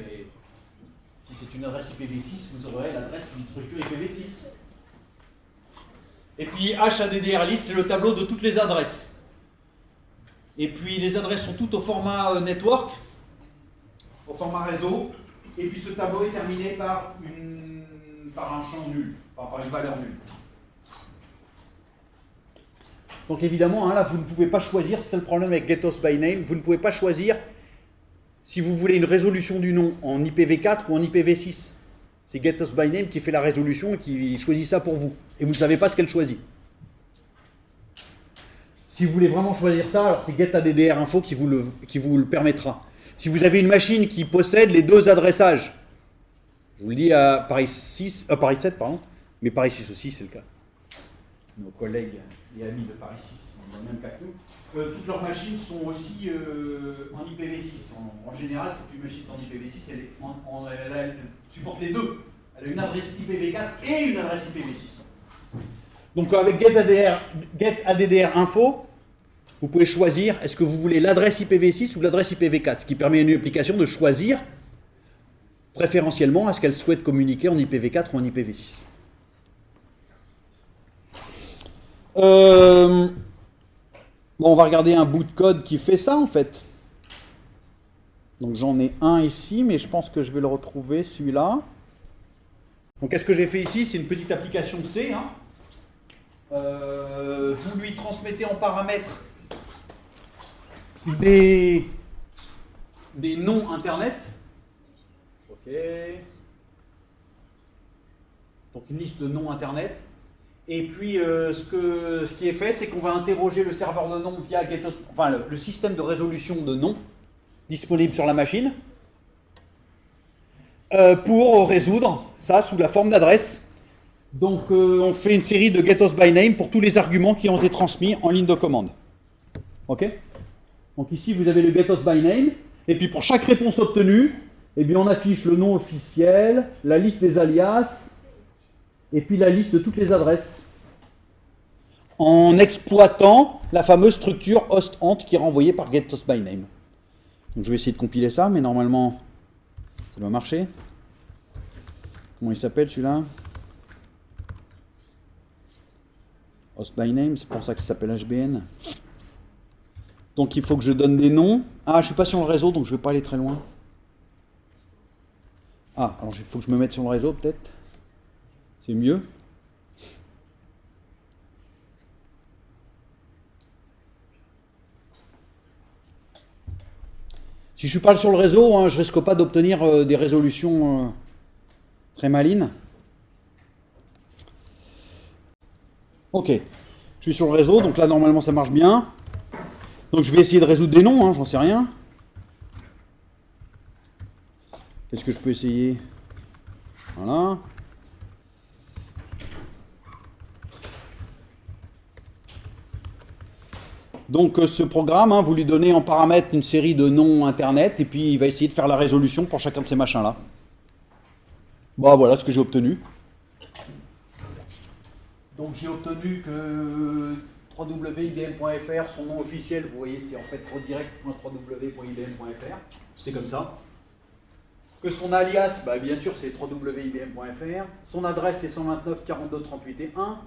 si c'est une adresse IPv6, vous aurez l'adresse d'une structure IPv6. Et puis HADDR list, c'est le tableau de toutes les adresses. Et puis les adresses sont toutes au format network, au format réseau. Et puis ce tableau est terminé par une par un champ nul, enfin, par une valeur nulle. Donc évidemment, hein, là, vous ne pouvez pas choisir, c'est le problème avec getOsByName, vous ne pouvez pas choisir si vous voulez une résolution du nom en IPv4 ou en IPv6. C'est getOsByName qui fait la résolution et qui choisit ça pour vous. Et vous ne savez pas ce qu'elle choisit. Si vous voulez vraiment choisir ça, alors c'est getAddr-info qui vous le permettra. Si vous avez une machine qui possède les deux adressages, je vous le dis à Paris 7, pardon, mais Paris 6 aussi, c'est le cas. Nos collègues et amis de Paris 6 sont dans le même cas que nous. Toutes leurs machines sont aussi en IPv6. En général, toute une machine en IPv6, elle supporte les deux. Elle a une adresse IPv4 et une adresse IPv6. Donc avec getAddr-info, vous pouvez choisir est-ce que vous voulez l'adresse IPv6 ou l'adresse IPv4, ce qui permet à une application de choisir préférentiellement à ce qu'elle souhaite communiquer en IPv4 ou en IPv6. Bon, on va regarder un bout de code qui fait ça en fait. Donc j'en ai un ici, mais je pense que je vais le retrouver, celui-là. Donc qu'est-ce que j'ai fait ici? C'est une petite application C. Hein. Vous lui transmettez en paramètres des noms internet. Ok. Donc une liste de noms internet. Et puis ce qui est fait, c'est qu'on va interroger le serveur de nom via le système de résolution de noms disponible sur la machine pour résoudre ça sous la forme d'adresse. Donc on fait une série de getOsByName pour tous les arguments qui ont été transmis en ligne de commande. Ok? Donc ici vous avez le getOsByName, et puis pour chaque réponse obtenue, eh bien on affiche le nom officiel, la liste des alias, et puis la liste de toutes les adresses, en exploitant la fameuse structure hostAnt qui est renvoyée par getOsByName. Donc je vais essayer de compiler ça, mais normalement ça doit marcher. Comment il s'appelle celui-là? hostByName, c'est pour ça que ça s'appelle HBN. Donc il faut que je donne des noms. Ah, je suis pas sur le réseau, donc je vais pas aller très loin. Ah, alors il faut que je me mette sur le réseau peut-être. C'est mieux. Si je parle sur le réseau, hein, je risque pas d'obtenir des résolutions très malines. Ok, je suis sur le réseau, donc là normalement ça marche bien. Donc je vais essayer de résoudre des noms, hein, j'en sais rien. Qu'est-ce que je peux essayer? Voilà. Donc ce programme, hein, vous lui donnez en paramètre une série de noms internet, et puis il va essayer de faire la résolution pour chacun de ces machins-là. Bon, voilà ce que j'ai obtenu. Donc j'ai obtenu que www.ibm.fr, son nom officiel, vous voyez, c'est en fait redirect.www.ibm.fr, c'est comme ça. Que son alias, bah, bien sûr, c'est www.ibm.fr. Son adresse, c'est 129 42 38 et 1.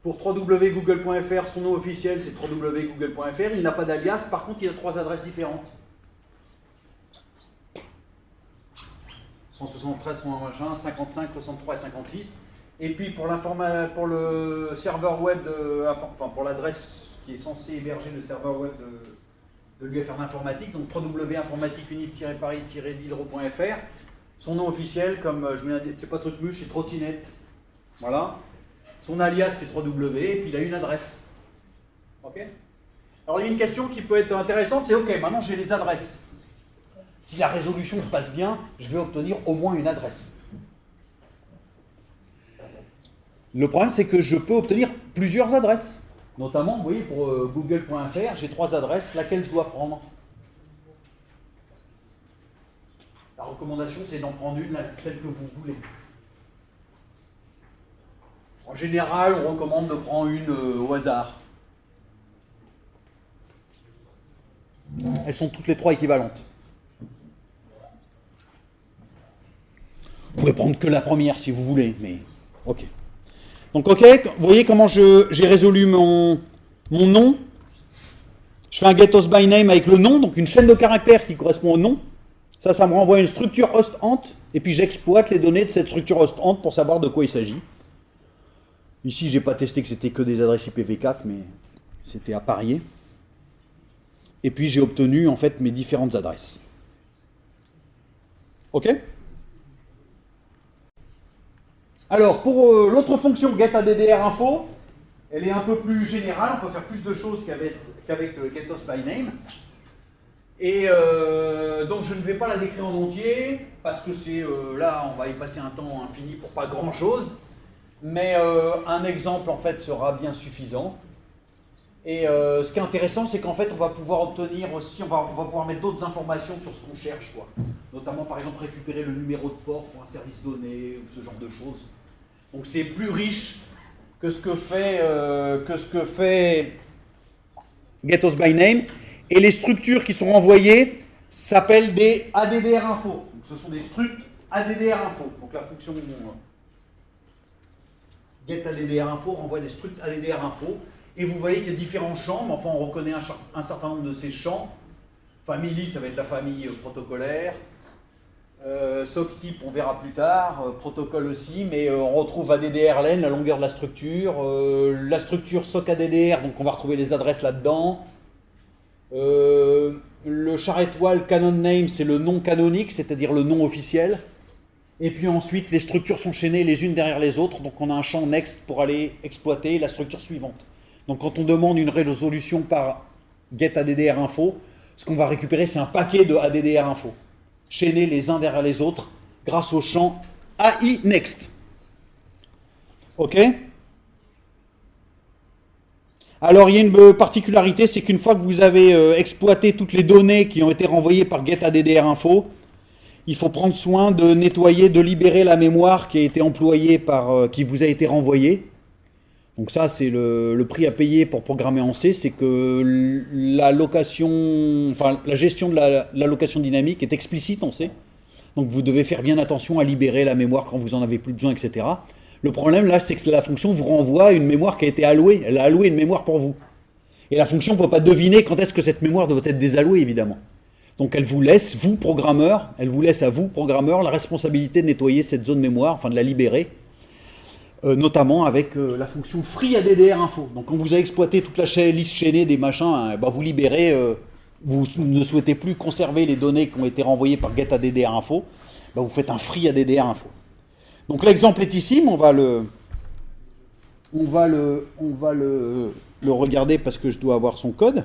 Pour www.google.fr, son nom officiel, c'est www.google.fr. Il n'a pas d'alias, par contre, il a 3 adresses différentes. 173, 101 machin, 55, 63 et 56. Et puis pour le serveur web, pour l'adresse qui est censée héberger le serveur web de l'UFR d'informatique, donc www.informatiqueunif-paris-diderot.fr, son nom officiel, comme je vous l'ai dit, c'est pas Trucmuche, c'est Trottinette. Voilà. Son alias c'est 3W, et puis il a une adresse. Ok. Alors il y a une question qui peut être intéressante, c'est ok, maintenant j'ai les adresses. Si la résolution se passe bien, je vais obtenir au moins une adresse. Le problème, c'est que je peux obtenir plusieurs adresses. Notamment, vous voyez, pour google.fr, j'ai 3 adresses, laquelle je dois prendre? La recommandation, c'est d'en prendre une, celle que vous voulez. En général, on recommande de prendre une au hasard. Elles sont toutes les 3 équivalentes. Vous pouvez prendre que la première si vous voulez, mais ok. Donc ok, vous voyez comment j'ai résolu mon nom. Je fais un getOsByName avec le nom, donc une chaîne de caractères qui correspond au nom. Ça me renvoie une structure host-ant, et puis j'exploite les données de cette structure host-ant pour savoir de quoi il s'agit. Ici, j'ai pas testé que c'était que des adresses IPv4, mais c'était à parier. Et puis j'ai obtenu en fait mes différentes adresses. Ok? Alors, pour l'autre fonction getAddr-info, elle est un peu plus générale, on peut faire plus de choses qu'avec getHostByName. Et donc je ne vais pas la décrire en entier, parce que c'est là, on va y passer un temps infini pour pas grand-chose. Mais un exemple, en fait, sera bien suffisant. Et ce qui est intéressant, c'est qu'en fait, on va pouvoir obtenir aussi, on va pouvoir mettre d'autres informations sur ce qu'on cherche, quoi. Notamment, par exemple, récupérer le numéro de port pour un service donné, ou ce genre de choses. Donc c'est plus riche que ce que fait getHostByName. Et les structures qui sont renvoyées s'appellent des addr-info. Donc ce sont des structs addr-info. Donc la fonction getAddr-info renvoie des structs addr-info. Et vous voyez qu'il y a différents champs, mais enfin on reconnaît un certain nombre de ces champs. Family, ça va être la famille protocolaire. SOC type, on verra plus tard. Protocole aussi, mais on retrouve addr-len, la longueur de la structure. La structure SOC addr, donc on va retrouver les adresses là-dedans. Le char étoile canon name, c'est le nom canonique, c'est-à-dire le nom officiel. Et puis ensuite, les structures sont chaînées les unes derrière les autres, donc on a un champ next pour aller exploiter la structure suivante. Donc quand on demande une résolution par getAddr-info, ce qu'on va récupérer, c'est un paquet de addr-info, chaînés les uns derrière les autres, grâce au champ AI next. Ok ? Alors il y a une particularité, c'est qu'une fois que vous avez exploité toutes les données qui ont été renvoyées par getAddr-info, il faut prendre soin de nettoyer, de libérer la mémoire qui a été employée qui vous a été renvoyée. Donc ça, c'est le prix à payer pour programmer en C, c'est que la gestion de l'allocation dynamique est explicite en C. Donc vous devez faire bien attention à libérer la mémoire quand vous en avez plus besoin, etc. Le problème là, c'est que la fonction vous renvoie une mémoire qui a été allouée. Elle a alloué une mémoire pour vous. Et la fonction ne peut pas deviner quand est-ce que cette mémoire doit être désallouée, évidemment. Donc elle vous laisse, vous, programmeur, la responsabilité de nettoyer cette zone mémoire, enfin de la libérer, notamment avec la fonction freeAddr-info. Donc quand vous avez exploité toute la liste chaînée des machins, vous libérez, vous ne souhaitez plus conserver les données qui ont été renvoyées par getAddr-info, vous faites un freeAddr-info. Donc l'exemple est ici, mais on va le regarder parce que je dois avoir son code.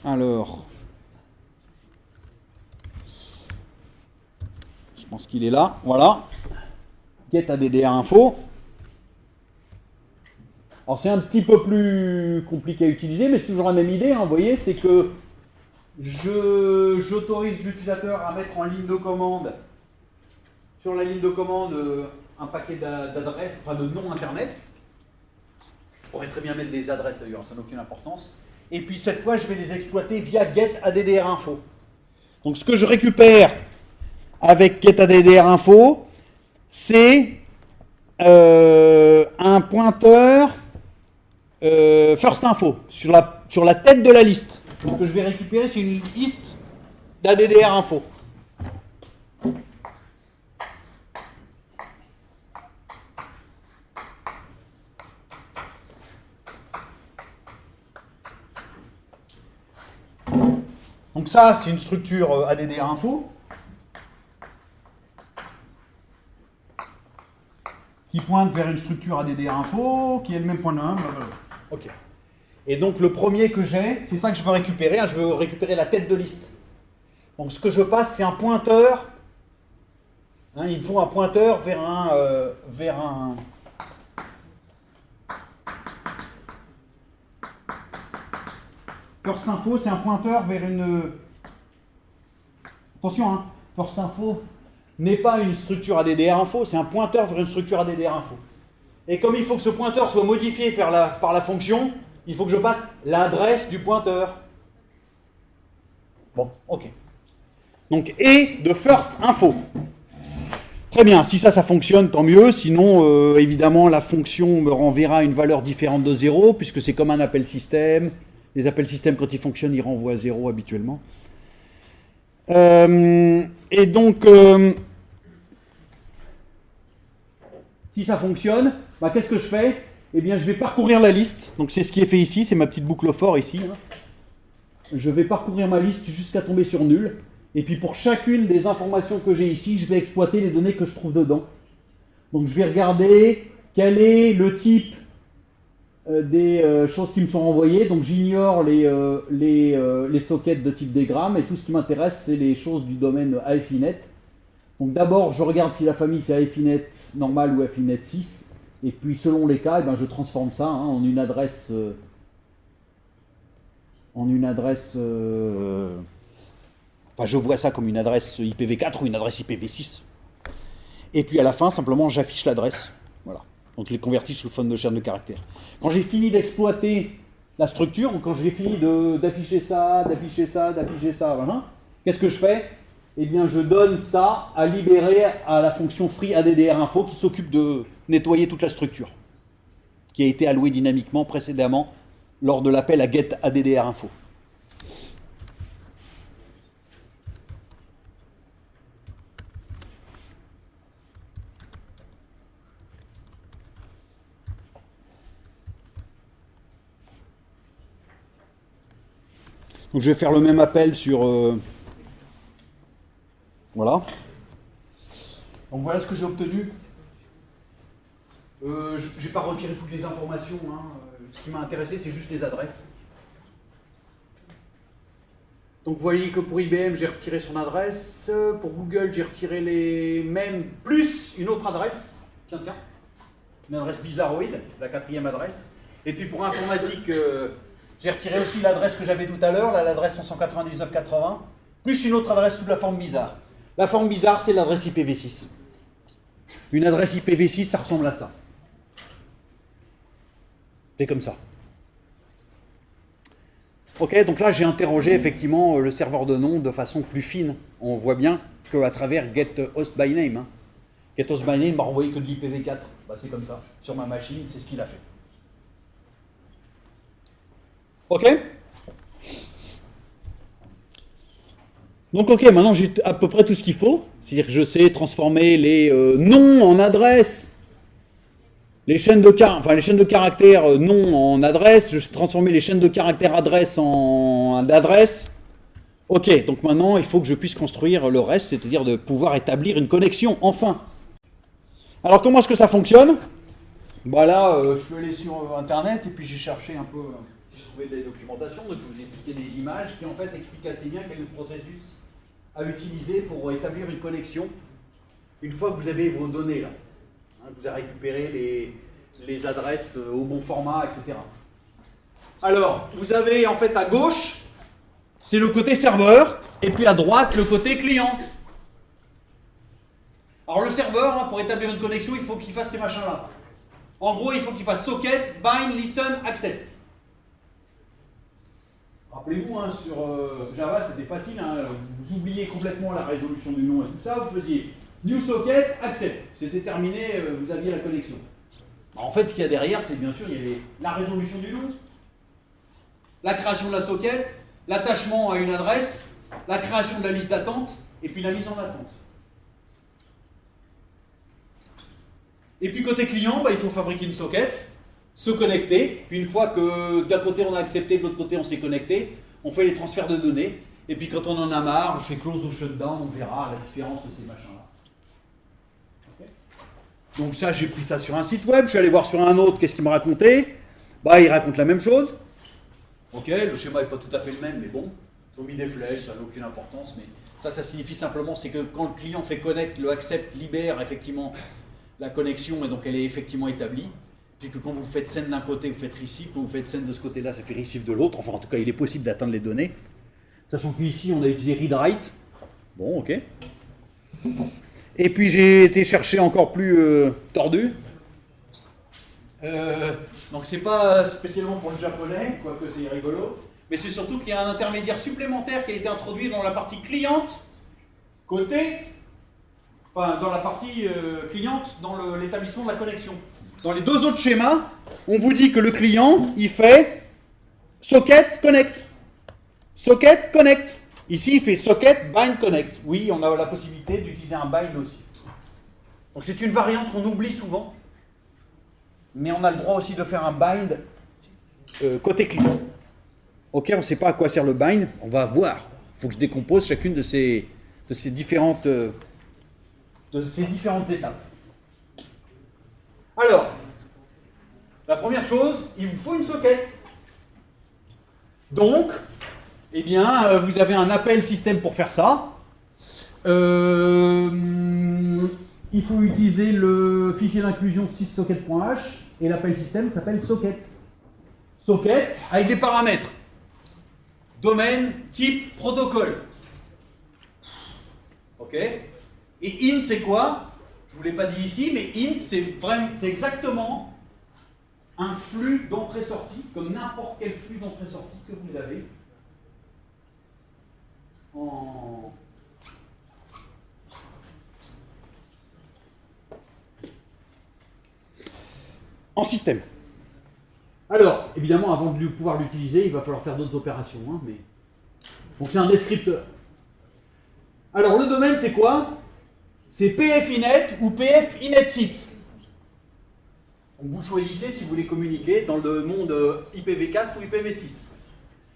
Alors, je pense qu'il est là, voilà. getAddr-info. Alors c'est un petit peu plus compliqué à utiliser, mais c'est toujours la même idée, hein, vous voyez, c'est que j'autorise l'utilisateur à mettre en ligne de commande, sur la ligne de commande, un paquet d'adresses, enfin de noms internet. Je pourrais très bien mettre des adresses d'ailleurs, ça n'a aucune importance. Et puis cette fois, je vais les exploiter via getAddr-info. Donc ce que je récupère avec getAddr-info, c'est un pointeur first info sur la tête de la liste. Donc, ce que je vais récupérer, c'est une liste d'addr-info. Donc ça, c'est une structure addr-info qui pointe vers une structure addr-info qui est le même point de 1. Ok. Et donc le premier que j'ai, c'est ça que je veux récupérer. Je veux récupérer la tête de liste. Donc ce que je passe, c'est un pointeur. Il me faut un pointeur vers un first info, c'est un pointeur vers une... Attention, first info n'est pas une structure addr-info, c'est un pointeur vers une structure addr-info. Et comme il faut que ce pointeur soit modifié par la fonction, il faut que je passe l'adresse du pointeur. Bon, ok. Donc, et de first info. Très bien, si ça fonctionne, tant mieux. Sinon, évidemment, la fonction me renverra une valeur différente de 0, puisque c'est comme un appel système. Les appels système, quand ils fonctionnent, ils renvoient à 0 habituellement. Et donc, si ça fonctionne, bah, qu'est-ce que je fais? Eh bien, je vais parcourir la liste. Donc, c'est ce qui est fait ici, c'est ma petite boucle for ici. Hein. Je vais parcourir ma liste jusqu'à tomber sur nul. Et puis, pour chacune des informations que j'ai ici, je vais exploiter les données que je trouve dedans. Donc, je vais regarder quel est le type des choses qui me sont renvoyées. Donc, j'ignore les sockets de type diagramme. Et tout ce qui m'intéresse, c'est les choses du domaine AFINET. Donc, d'abord, je regarde si la famille, c'est AFINET normal ou AFINET 6. Et puis, selon les cas, eh ben, je transforme ça en une adresse... Enfin, je vois ça comme une adresse IPv4 ou une adresse IPv6. Et puis, à la fin, simplement, j'affiche l'adresse. Voilà. Donc, je les convertis sous forme de chaîne de caractères. Quand j'ai fini d'exploiter la structure, ou quand j'ai fini d'afficher ça, voilà, qu'est-ce que je fais? Eh bien, je donne ça à libérer à la fonction free addrinfo qui s'occupe de nettoyer toute la structure, qui a été allouée dynamiquement précédemment lors de l'appel à get addrinfo. Donc je vais faire le même appel sur... Voilà. Donc voilà ce que j'ai obtenu. Je n'ai pas retiré toutes les informations. Hein. Ce qui m'a intéressé, c'est juste les adresses. Donc vous voyez que pour IBM, j'ai retiré son adresse. Pour Google, j'ai retiré les mêmes, plus une autre adresse. Tiens. Une adresse bizarroïde, la 4e adresse. Et puis pour informatique... j'ai retiré aussi l'adresse que j'avais tout à l'heure, l'adresse 199.80, plus une autre adresse sous la forme bizarre. La forme bizarre, c'est l'adresse IPv6. Une adresse IPv6, ça ressemble à ça. C'est comme ça. Ok, donc là, j'ai interrogé effectivement le serveur de nom de façon plus fine. On voit bien qu'à travers getHostByName. Hein. GetHostByName m'a renvoyé que de l'IPv4. Bah, c'est comme ça. Sur ma machine, c'est ce qu'il a fait. Ok? Donc ok, maintenant j'ai à peu près tout ce qu'il faut. C'est-à-dire que je sais transformer les noms en adresses, les chaînes de caractères noms en adresses, je sais transformer les chaînes de caractères adresses en adresses. Ok, donc maintenant il faut que je puisse construire le reste, c'est-à-dire de pouvoir établir une connexion, enfin. Alors comment est-ce que ça fonctionne? Bah là, je suis allé sur Internet et puis j'ai cherché un peu... si je trouvais des documentations, donc je vous ai piqué des images qui en fait expliquent assez bien quel est le processus à utiliser pour établir une connexion une fois que vous avez vos données là. Hein, vous avez récupéré les adresses au bon format, etc. Alors, vous avez en fait à gauche, c'est le côté serveur, et puis à droite, le côté client. Alors le serveur, hein, pour établir une connexion, il faut qu'il fasse ces machins-là. En gros, il faut qu'il fasse socket, bind, listen, accept. Rappelez-vous, hein, sur Java, c'était facile, hein, vous oubliez complètement la résolution du nom et tout ça, vous faisiez new socket, accept. C'était terminé, vous aviez la connexion. En fait, ce qu'il y a derrière, c'est bien sûr, il y avait la résolution du nom, la création de la socket, l'attachement à une adresse, la création de la liste d'attente, et puis la mise en attente. Et puis côté client, bah, il faut fabriquer une socket, se connecter, puis une fois que d'un côté on a accepté, de l'autre côté on s'est connecté, on fait les transferts de données, et puis quand on en a marre, on fait close ou shutdown, on verra la différence de ces machins-là. Okay. Donc ça, j'ai pris ça sur un site web, je suis allé voir sur un autre, qu'est-ce qu'il me racontait? Bah, il raconte la même chose. Ok, le schéma n'est pas tout à fait le même, mais bon, ils ont mis des flèches, ça n'a aucune importance, mais ça signifie simplement, c'est que quand le client fait connect, le accept libère effectivement la connexion, et donc elle est effectivement établie. Puis que quand vous faites send d'un côté, vous faites receive, quand vous faites send de ce côté-là, ça fait receive de l'autre. Enfin, en tout cas, il est possible d'atteindre les données. Sachant qu'ici, on a utilisé read-write. Bon, ok. Et puis, j'ai été chercher encore plus tordu. Donc, c'est pas spécialement pour le japonais, quoique c'est rigolo. Mais c'est surtout qu'il y a un intermédiaire supplémentaire qui a été introduit dans la partie cliente, enfin, dans la partie cliente, dans l'établissement de la connexion. Dans les deux autres schémas, on vous dit que le client, il fait socket, connect. Socket, connect. Ici, il fait socket, bind, connect. Oui, on a la possibilité d'utiliser un bind aussi. Donc c'est une variante qu'on oublie souvent, mais on a le droit aussi de faire un bind côté client. Ok, on ne sait pas à quoi sert le bind, on va voir. Il faut que je décompose chacune de ces différentes étapes. Alors, la première chose, il vous faut une socket. Donc, eh bien, vous avez un appel système pour faire ça. Il faut utiliser le fichier d'inclusion 6socket.h et l'appel système s'appelle socket. Socket avec des paramètres. Domaine, type, protocole. Ok. Et in c'est quoi? Je ne vous l'ai pas dit ici, mais in c'est exactement un flux d'entrée-sortie, comme n'importe quel flux d'entrée-sortie que vous avez en système. Alors, évidemment, avant de pouvoir l'utiliser, il va falloir faire d'autres opérations. Hein, mais... Donc c'est un descripteur. Alors le domaine c'est quoi? C'est PFINET ou PFINET6. Donc vous choisissez si vous voulez communiquer dans le monde IPv4 ou IPv6.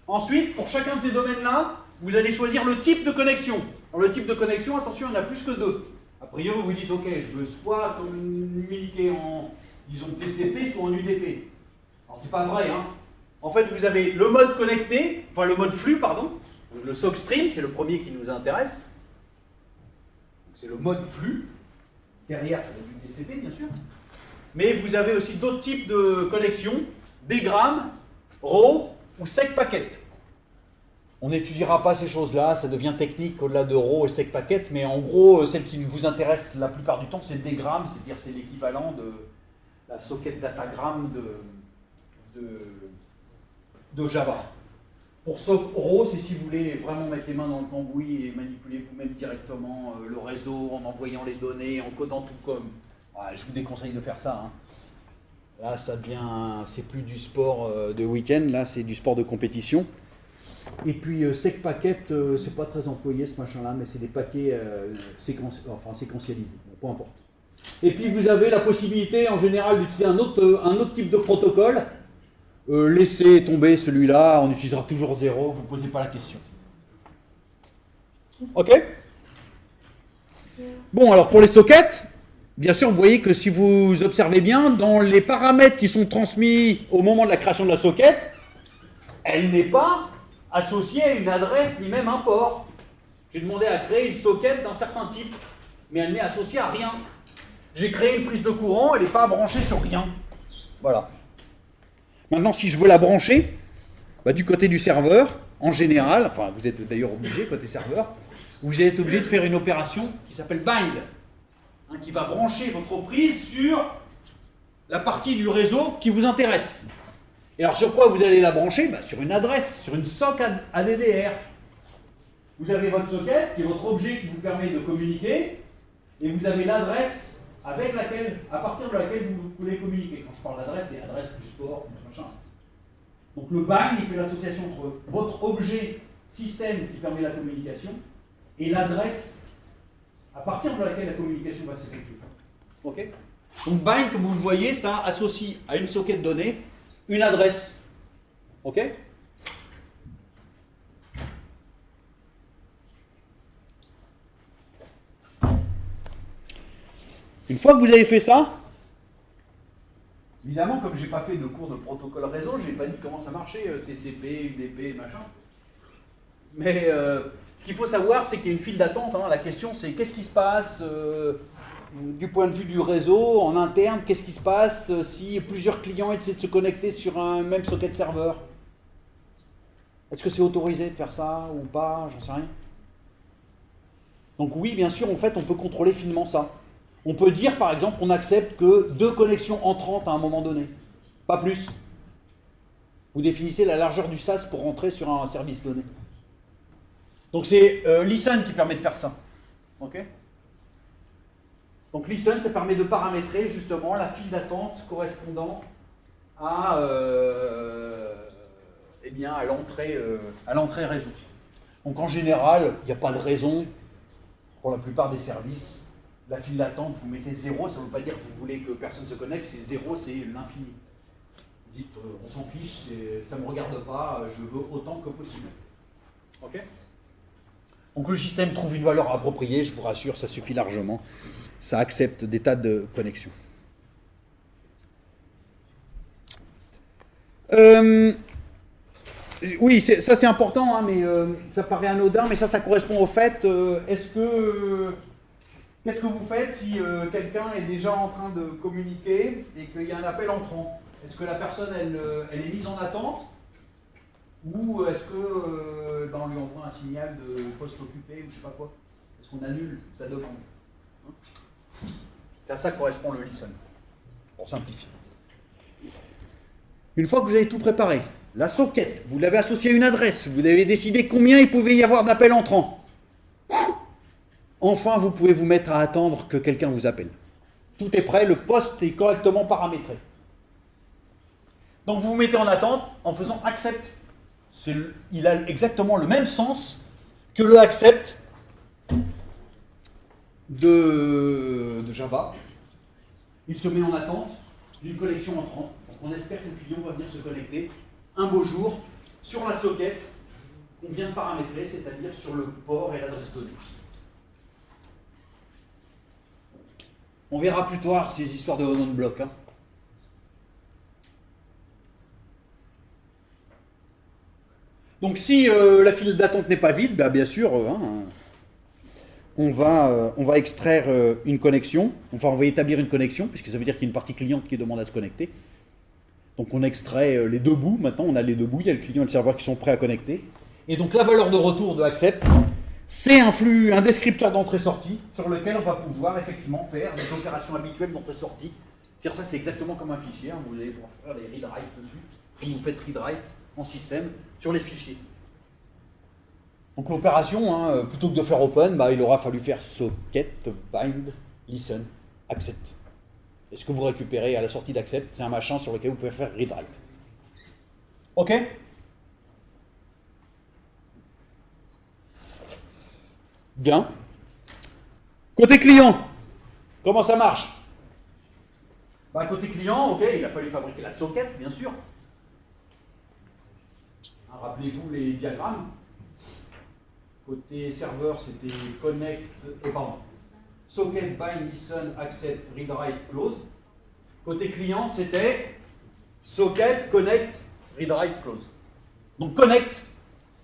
Ensuite, pour chacun de ces domaines-là, vous allez choisir le type de connexion. Alors le type de connexion, attention, il y en a plus que deux. A priori, vous dites, ok, je veux soit communiquer en, disons, TCP, soit en UDP. Alors c'est pas vrai, hein. En fait, vous avez le mode connecté, enfin le mode flux, pardon. Le SOC stream, c'est le premier qui nous intéresse. C'est le mode flux. Derrière, c'est du TCP, bien sûr. Mais vous avez aussi d'autres types de connexions, DGRAM, RAW ou SEC packet. On n'étudiera pas ces choses-là, ça devient technique au-delà de RAW et SEC packet, mais en gros, celle qui vous intéresse la plupart du temps, c'est DGRAM, c'est-à-dire c'est l'équivalent de la socket datagram de Java. Pour SOC RAW, c'est si vous voulez vraiment mettre les mains dans le cambouis et manipuler vous-même directement le réseau en envoyant les données, en codant tout comme. Je vous déconseille de faire ça. Hein. Là, ça devient, c'est plus du sport de week-end, là, c'est du sport de compétition. Et puis, sec packet, c'est pas très employé ce machin-là, mais c'est des paquets séquentialisés, bon, peu importe. Et puis, vous avez la possibilité, en général, d'utiliser un autre type de protocole. Laissez tomber celui-là, on utilisera toujours 0, vous ne posez pas la question. Ok? Bon, alors pour les sockets, bien sûr, vous voyez que si vous observez bien, dans les paramètres qui sont transmis au moment de la création de la socket, elle n'est pas associée à une adresse ni même un port. J'ai demandé à créer une socket d'un certain type, mais elle n'est associée à rien. J'ai créé une prise de courant, elle n'est pas branchée sur rien. Voilà. Maintenant, si je veux la brancher, du côté du serveur, en général, enfin vous êtes d'ailleurs obligé côté serveur, vous êtes obligé de faire une opération qui s'appelle bind, hein, qui va brancher votre prise sur la partie du réseau qui vous intéresse. Et alors sur quoi vous allez la brancher? Sur une adresse, sur une SOC ADDR. Vous avez votre socket, qui est votre objet qui vous permet de communiquer, et vous avez l'adresse avec laquelle, à partir de laquelle vous voulez communiquer. Quand je parle d'adresse, c'est adresse du sport, du machin. Donc le bind, il fait l'association entre votre objet système qui permet la communication et l'adresse à partir de laquelle la communication va s'effectuer. Ok? Donc bind, comme vous le voyez, ça associe à une socket donnée une adresse. Ok? Une fois que vous avez fait ça, évidemment, comme je n'ai pas fait de cours de protocole réseau, je n'ai pas dit comment ça marchait, TCP, UDP, machin. Mais ce qu'il faut savoir, c'est qu'il y a une file d'attente. Hein. La question, c'est qu'est-ce qui se passe du point de vue du réseau, en interne, qu'est-ce qui se passe si plusieurs clients essaient de se connecter sur un même socket serveur? Est-ce que c'est autorisé de faire ça ou pas? J'en sais rien. Donc oui, bien sûr, en fait, on peut contrôler finement ça. On peut dire, par exemple, qu'on accepte que 2 connexions entrantes à un moment donné. Pas plus. Vous définissez la largeur du SAS pour rentrer sur un service donné. Donc c'est listen qui permet de faire ça. Ok? Donc listen, ça permet de paramétrer justement la file d'attente correspondant à eh bien, à l'entrée réseau. Donc en général, il n'y a pas de raison, pour la plupart des services, la file d'attente, vous mettez 0, ça ne veut pas dire que vous voulez que personne se connecte, c'est 0, c'est l'infini. Vous dites, on s'en fiche, ça ne me regarde pas, je veux autant que possible. Ok ? Donc le système trouve une valeur appropriée, je vous rassure, ça suffit largement. Ça accepte des tas de connexions. Oui, ça c'est important, hein, mais ça paraît anodin, mais ça correspond au fait. Qu'est-ce que vous faites si quelqu'un est déjà en train de communiquer et qu'il y a un appel entrant? Est-ce que la personne elle est mise en attente? Ou est-ce que on lui envoie un signal de poste occupé ou je sais pas quoi? Est-ce qu'on annule sa demande? C'est à ça que correspond le listen, pour simplifier. Une fois que vous avez tout préparé, la socket, vous l'avez associée à une adresse, vous avez décidé combien il pouvait y avoir d'appels entrants. Enfin, vous pouvez vous mettre à attendre que quelqu'un vous appelle. Tout est prêt, le poste est correctement paramétré. Donc vous vous mettez en attente en faisant accept. Il a exactement le même sens que le accept de Java. Il se met en attente d'une connexion entrante. Donc on espère que le client va venir se connecter un beau jour sur la socket qu'on vient de paramétrer, c'est-à-dire sur le port et l'adresse donnée. On verra plus tard ces histoires de on-on-block. Hein. Donc si la file d'attente n'est pas vide, bah, bien sûr, on va extraire une connexion, enfin on va établir une connexion, puisque ça veut dire qu'il y a une partie cliente qui demande à se connecter. Donc on extrait les deux bouts, maintenant on a les deux bouts, il y a le client et le serveur qui sont prêts à connecter. Et donc la valeur de retour de accept, c'est un descripteur d'entrée-sortie sur lequel on va pouvoir effectivement faire des opérations habituelles d'entrée-sortie. C'est-à-dire ça c'est exactement comme un fichier, hein. Vous allez pouvoir faire des read-write dessus, et vous faites read-write en système sur les fichiers. Donc l'opération, hein, plutôt que de faire open, bah, il aura fallu faire socket, bind, listen, accept. Et ce que vous récupérez à la sortie d'accept, c'est un machin sur lequel vous pouvez faire read-write. Ok? Bien. Côté client, comment ça marche? Bah, côté client, ok, il a fallu fabriquer la socket, bien sûr. Hein, rappelez-vous les diagrammes. Côté serveur, c'était socket, bind, listen, accept, read, write, close. Côté client, c'était socket, connect, read, write, close. Donc connect,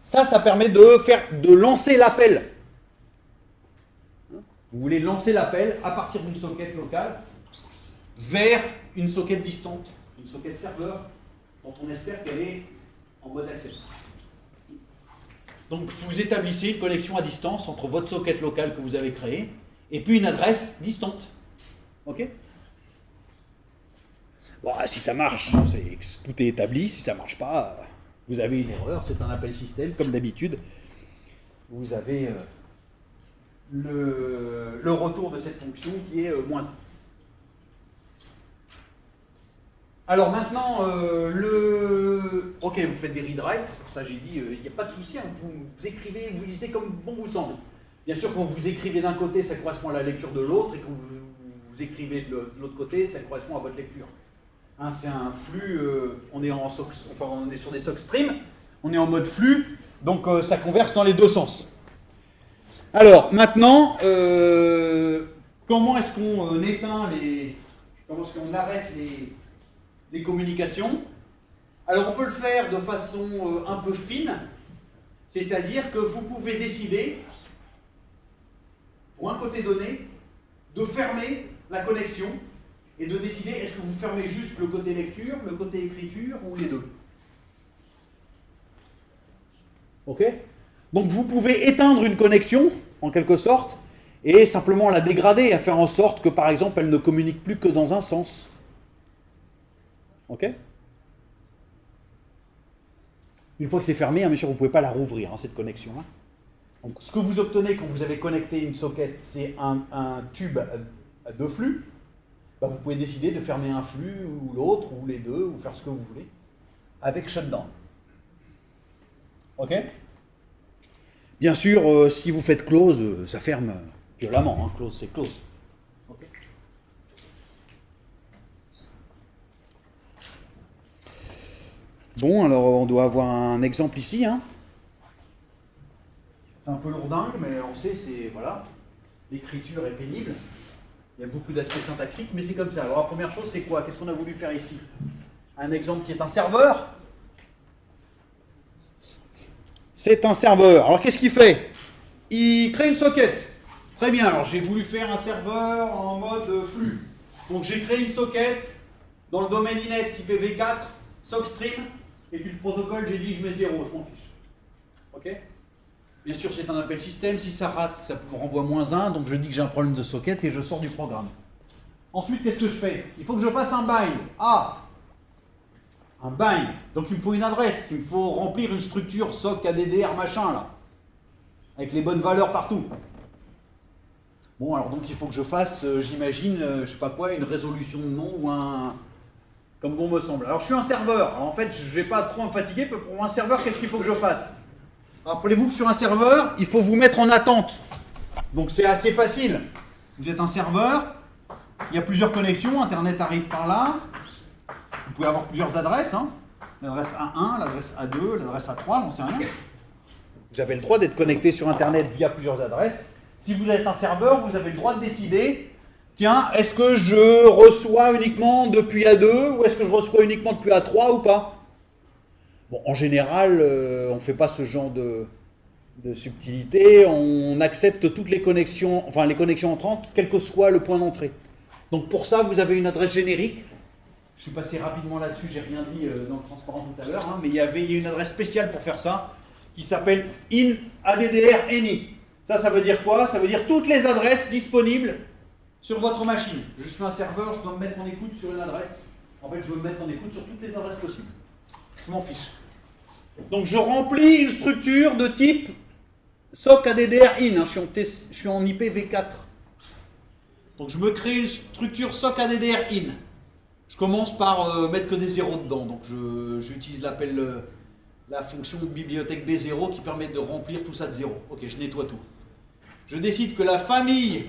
ça permet de lancer l'appel. Vous voulez lancer l'appel à partir d'une socket locale vers une socket distante, une socket serveur, dont on espère qu'elle est en mode accept. Donc vous établissez une connexion à distance entre votre socket locale que vous avez créée et puis une adresse distante. Ok? Bon, si ça marche, tout est établi. Si ça ne marche pas, vous avez une erreur. C'est un appel système, comme d'habitude. Vous avez le retour de cette fonction qui est -1. Alors maintenant, ok, vous faites des read-write, ça j'ai dit, il n'y a pas de souci, hein, vous écrivez, vous lisez comme bon vous semble. Bien sûr, quand vous écrivez d'un côté, ça correspond à la lecture de l'autre, et quand vous écrivez de l'autre côté, ça correspond à votre lecture. Hein, c'est un flux, on est sur des sock streams, on est en mode flux, donc ça converge dans les deux sens. Alors maintenant, comment est-ce qu'on comment est-ce qu'on arrête les communications? Alors on peut le faire de façon un peu fine, c'est-à-dire que vous pouvez décider, pour un côté donné, de fermer la connexion et de décider est-ce que vous fermez juste le côté lecture, le côté écriture ou les deux. Ok? Donc vous pouvez éteindre une connexion, en quelque sorte, et simplement la dégrader, à faire en sorte que par exemple elle ne communique plus que dans un sens. Ok? Une fois que c'est fermé, hein, bien sûr, vous ne pouvez pas la rouvrir, hein, cette connexion-là. Donc, ce que vous obtenez quand vous avez connecté une socket, c'est un tube à deux flux. Bah, vous pouvez décider de fermer un flux ou l'autre, ou les deux, ou faire ce que vous voulez, avec shutdown. Ok? Bien sûr, si vous faites close, ça ferme violemment. Hein. Close, c'est close. Ok. Bon, alors on doit avoir un exemple ici. Hein. C'est un peu lourdingue, mais on sait, c'est voilà, l'écriture est pénible. Il y a beaucoup d'aspects syntaxiques, mais c'est comme ça. Alors la première chose, c'est quoi? Qu'est-ce qu'on a voulu faire ici? Un exemple qui est un serveur. C'est un serveur. Alors qu'est-ce qu'il fait? Il crée une socket. Très bien, alors j'ai voulu faire un serveur en mode flux. Donc j'ai créé une socket dans le domaine inet IPv4, sockstream, et puis le protocole, j'ai dit je mets 0, je m'en fiche. Ok? Bien sûr, c'est un appel système. Si ça rate, ça me renvoie -1. Donc je dis que j'ai un problème de socket et je sors du programme. Ensuite, qu'est-ce que je fais? Il faut que je fasse un bind. Ah! Un bind. Donc il me faut une adresse. Il me faut remplir une structure soc, ADDR, machin, là. Avec les bonnes valeurs partout. Bon, alors donc il faut que je fasse, j'imagine, je sais pas quoi, une résolution de nom ou un... Comme bon me semble. Alors je suis un serveur. Alors, en fait, je vais pas trop me fatiguer. Pour un serveur, qu'est-ce qu'il faut que je fasse? Rappelez-vous que sur un serveur, il faut vous mettre en attente. Donc c'est assez facile. Vous êtes un serveur, il y a plusieurs connexions, Internet arrive par là. Vous pouvez avoir plusieurs adresses. Hein. L'adresse A1, l'adresse A2, l'adresse A3, j'en sais rien. Vous avez le droit d'être connecté sur Internet via plusieurs adresses. Si vous êtes un serveur, vous avez le droit de décider, tiens, est-ce que je reçois uniquement depuis A2 ou est-ce que je reçois uniquement depuis A3 ou pas? Bon, en général, on ne fait pas ce genre de subtilité. On accepte toutes les connexions, enfin les connexions entrantes, quel que soit le point d'entrée. Donc pour ça, vous avez une adresse générique. Je suis passé rapidement là-dessus, j'ai rien dit dans le transparent tout à l'heure, hein, mais il y a une adresse spéciale pour faire ça, qui s'appelle inaddr_any. Ça veut dire quoi? Ça veut dire toutes les adresses disponibles sur votre machine. Je suis un serveur, je dois me mettre en écoute sur une adresse. En fait, je veux me mettre en écoute sur toutes les adresses possibles. Je m'en fiche. Donc je remplis une structure de type soc ADDR in. Je suis en IPv4. Donc je me crée une structure soc ADDR in. Je commence par mettre que des zéros dedans. Donc j'utilise la fonction bibliothèque B0 qui permet de remplir tout ça de zéro. Ok, je nettoie tout. Je décide que la famille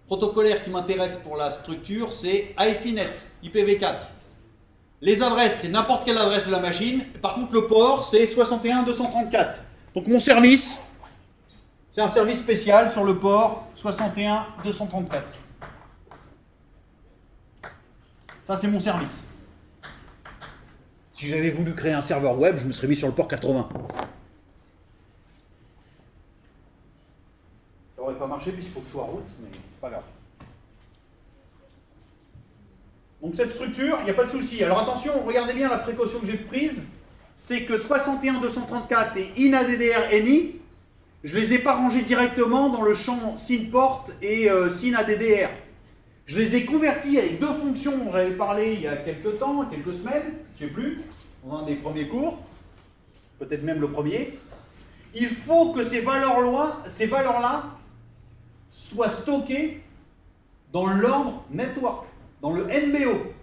protocolaire qui m'intéresse pour la structure, c'est IFINET, IPv4. Les adresses, c'est n'importe quelle adresse de la machine. Par contre, le port, c'est 61.234. Donc mon service, c'est un service spécial sur le port 61.234. Ça, c'est mon service. Si j'avais voulu créer un serveur web, je me serais mis sur le port 80. Ça aurait pas marché puisqu'il faut que je sois en route, mais c'est pas grave. Donc cette structure, il n'y a pas de souci. Alors attention, regardez bien la précaution que j'ai prise, c'est que 61.234 et inaddr_any, je ne les ai pas rangés directement dans le champ synport et synaddr. Je les ai convertis avec deux fonctions dont j'avais parlé il y a quelques temps, quelques semaines, je ne sais plus, dans un des premiers cours, peut-être même le premier. Il faut que ces valeurs-là soient stockées dans l'ordre network, dans le NBO.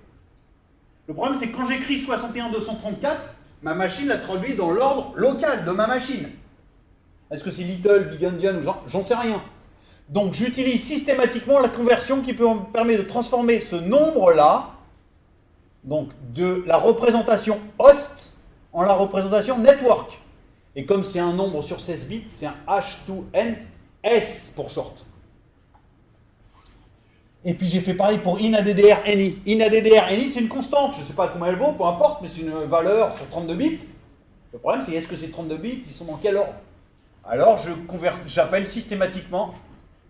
Le problème, c'est que quand j'écris 61.234, ma machine la traduit dans l'ordre local de ma machine. Est-ce que c'est Little, Big Endian ou j'en sais rien. Donc j'utilise systématiquement la conversion qui me permet de transformer ce nombre-là, donc de la représentation host, en la représentation network. Et comme c'est un nombre sur 16 bits, c'est un H2NS pour short. Et puis j'ai fait pareil pour inaddr_any. Inaddr_any, c'est une constante, je ne sais pas comment elle vaut, peu importe, mais c'est une valeur sur 32 bits. Le problème, c'est est-ce que ces 32 bits, ils sont dans quel ordre? Alors j'appelle systématiquement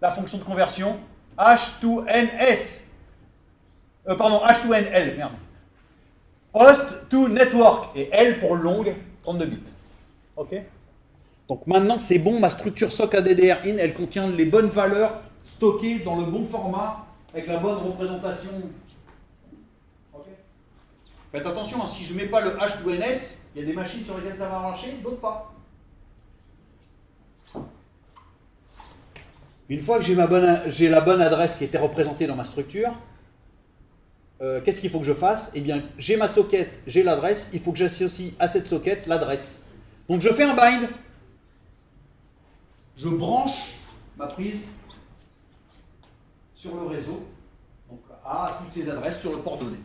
la fonction de conversion H2NS. H2NL, merde. Host to network, et L pour longue, 32 bits. Ok? Donc maintenant c'est bon, ma structure soc ADDR in, elle contient les bonnes valeurs stockées dans le bon format, avec la bonne représentation. Okay. Faites attention, hein, si je ne mets pas le H2NS, il y a des machines sur lesquelles ça va marcher, d'autres pas. Une fois que j'ai la bonne adresse qui était représentée dans ma structure, qu'est-ce qu'il faut que je fasse? Eh bien, j'ai ma socket, j'ai l'adresse, il faut que j'associe à cette socket l'adresse. Donc je fais un bind. Je branche ma prise sur le réseau, donc à toutes ces adresses sur le port donné.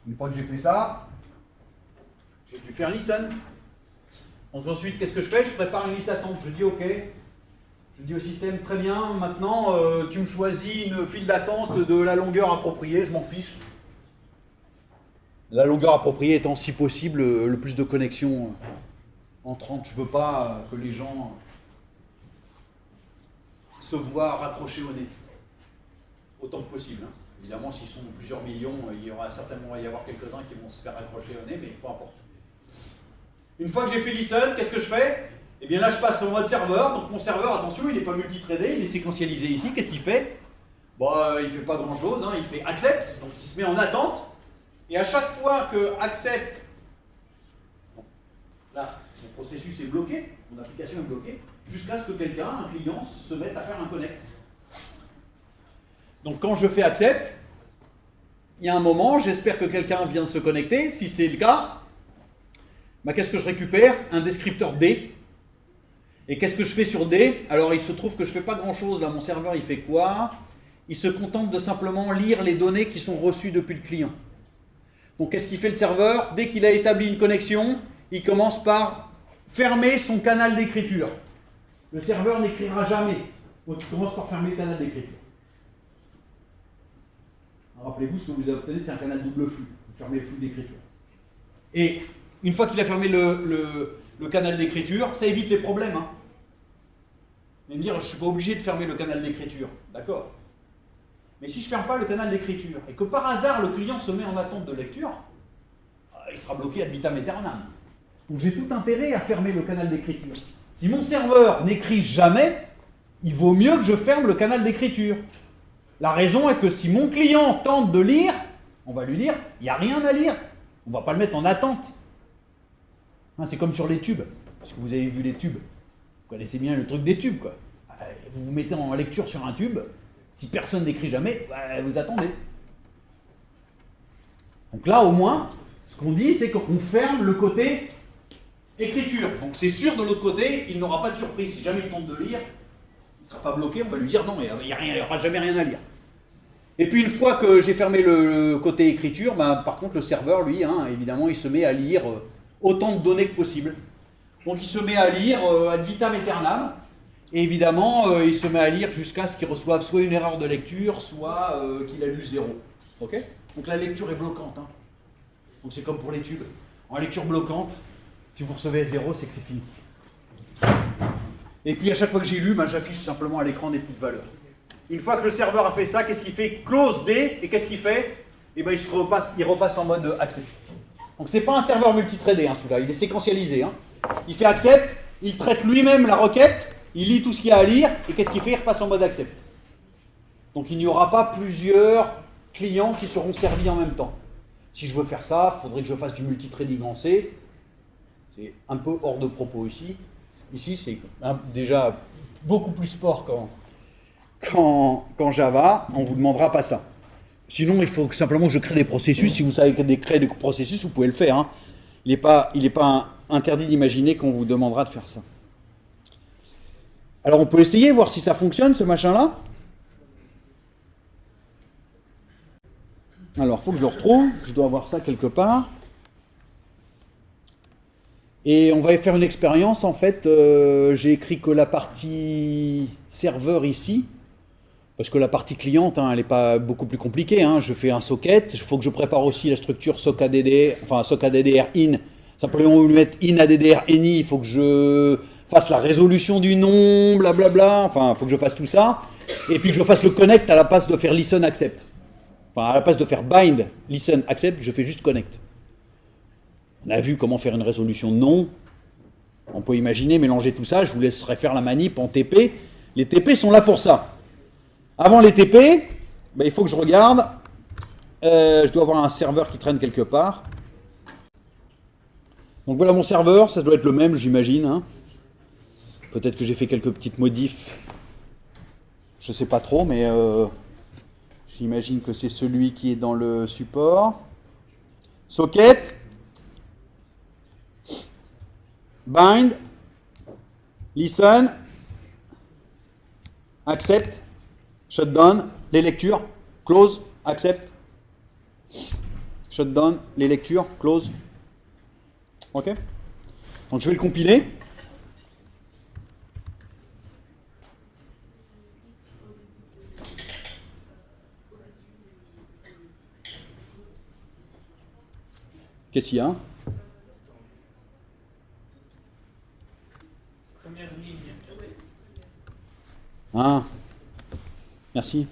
Une fois que j'ai fait ça, j'ai dû faire listen. Donc ensuite, qu'est-ce que je fais? Je prépare une liste d'attente. Je dis OK. Je dis au système, très bien, maintenant tu me choisis une file d'attente de la longueur appropriée, je m'en fiche. La longueur appropriée étant si possible le plus de connexions entrantes. Je ne veux pas que les gens se voient raccrochés au nez. Autant que possible. Hein. Évidemment, s'ils sont plusieurs millions, il y aura certainement y avoir quelques-uns qui vont se faire raccrocher au nez, mais peu importe. Une fois que j'ai fait listen, qu'est-ce que je fais? Eh bien là, je passe au mode serveur. Donc mon serveur, attention, il n'est pas multithreadé, il est séquentialisé ici. Qu'est-ce qu'il fait? Bon, il ne fait pas grand-chose, hein. Il fait accept, donc il se met en attente. Et à chaque fois que accept, bon, là, mon processus est bloqué, mon application est bloquée, jusqu'à ce que quelqu'un, un client, se mette à faire un connect. Donc quand je fais accept, il y a un moment, j'espère que quelqu'un vient de se connecter. Si c'est le cas, bah, qu'est-ce que je récupère? Un descripteur D. Et qu'est-ce que je fais sur D? Alors il se trouve que je ne fais pas grand-chose là. Mon serveur il fait quoi? Il se contente de simplement lire les données qui sont reçues depuis le client. Donc qu'est-ce qu'il fait le serveur? Dès qu'il a établi une connexion, il commence par fermer son canal d'écriture. Le serveur n'écrira jamais. Donc il commence par fermer le canal d'écriture. Rappelez-vous, ce que vous obtenez, c'est un canal double flux. Vous fermez le flux d'écriture. Et une fois qu'il a fermé le canal d'écriture, ça évite les problèmes. Hein. Mais me dire, je ne suis pas obligé de fermer le canal d'écriture. D'accord. Mais si je ne ferme pas le canal d'écriture, et que par hasard le client se met en attente de lecture, il sera bloqué ad vitam aeternam. Donc j'ai tout intérêt à fermer le canal d'écriture. Si mon serveur n'écrit jamais, il vaut mieux que je ferme le canal d'écriture. La raison est que si mon client tente de lire, on va lui dire, il n'y a rien à lire. On ne va pas le mettre en attente. Hein, c'est comme sur les tubes. Parce que vous avez vu les tubes. Vous connaissez bien le truc des tubes, quoi. Vous vous mettez en lecture sur un tube. Si personne n'écrit jamais, vous attendez. Donc là, au moins, ce qu'on dit, c'est qu'on ferme le côté écriture. Donc c'est sûr, de l'autre côté, il n'aura pas de surprise. Si jamais il tente de lire, il ne sera pas bloqué. On va lui dire non, il n'y aura jamais rien à lire. Et puis une fois que j'ai fermé le côté écriture, bah, par contre le serveur, lui, hein, évidemment, il se met à lire autant de données que possible. Donc il se met à lire ad vitam aeternam, et évidemment, il se met à lire jusqu'à ce qu'il reçoive soit une erreur de lecture, soit qu'il a lu 0. Okay. Donc la lecture est bloquante. Hein. Donc c'est comme pour les tubes. En lecture bloquante, si vous recevez 0, c'est que c'est fini. Et puis à chaque fois que j'ai lu, bah, j'affiche simplement à l'écran des petites valeurs. Une fois que le serveur a fait ça, qu'est-ce qu'il fait? Close D, et qu'est-ce qu'il fait? Et ben il repasse en mode accept. Donc c'est pas un serveur multithreadé, hein, celui-là, il est séquentialisé. Hein. Il fait accept, il traite lui-même la requête, il lit tout ce qu'il y a à lire, et qu'est-ce qu'il fait? Il repasse en mode accept. Donc il n'y aura pas plusieurs clients qui seront servis en même temps. Si je veux faire ça, il faudrait que je fasse du multithreading en C. C'est un peu hors de propos ici. Ici, c'est déjà beaucoup plus sport qu'en Java, on ne vous demandera pas ça. Sinon, il faut simplement que je crée des processus. Si vous savez créer des processus, vous pouvez le faire. Hein. Il n'est pas interdit d'imaginer qu'on vous demandera de faire ça. Alors, on peut essayer, voir si ça fonctionne, ce machin-là. Alors, il faut que je le retrouve. Je dois avoir ça quelque part. Et on va faire une expérience. En fait, j'ai écrit que la partie serveur ici, parce que la partie cliente, hein, elle n'est pas beaucoup plus compliquée. Hein. Je fais un socket, il faut que je prépare aussi la structure sock-addr, enfin sock-addr in. Simplement, on lui mettre in addr any, il faut que je fasse la résolution du nom, blablabla. Enfin, il faut que je fasse tout ça. Et puis que je fasse le connect à la place de faire listen accept. Enfin, à la place de faire bind, listen accept, je fais juste connect. On a vu comment faire une résolution de nom. On peut imaginer mélanger tout ça. Je vous laisserai faire la manip en TP. Les TP sont là pour ça. Avant les TP, ben, il faut que je regarde. Je dois avoir un serveur qui traîne quelque part. Donc voilà mon serveur. Ça doit être le même, j'imagine. Hein. Peut-être que j'ai fait quelques petites modifs. Je ne sais pas trop, mais j'imagine que c'est celui qui est dans le support. Socket. bind, listen, accept, shutdown, les lectures, close, accept, shutdown, les lectures, close. Ok. Donc je vais le compiler. Qu'est-ce qu'il y a? Première ligne. Ah, merci.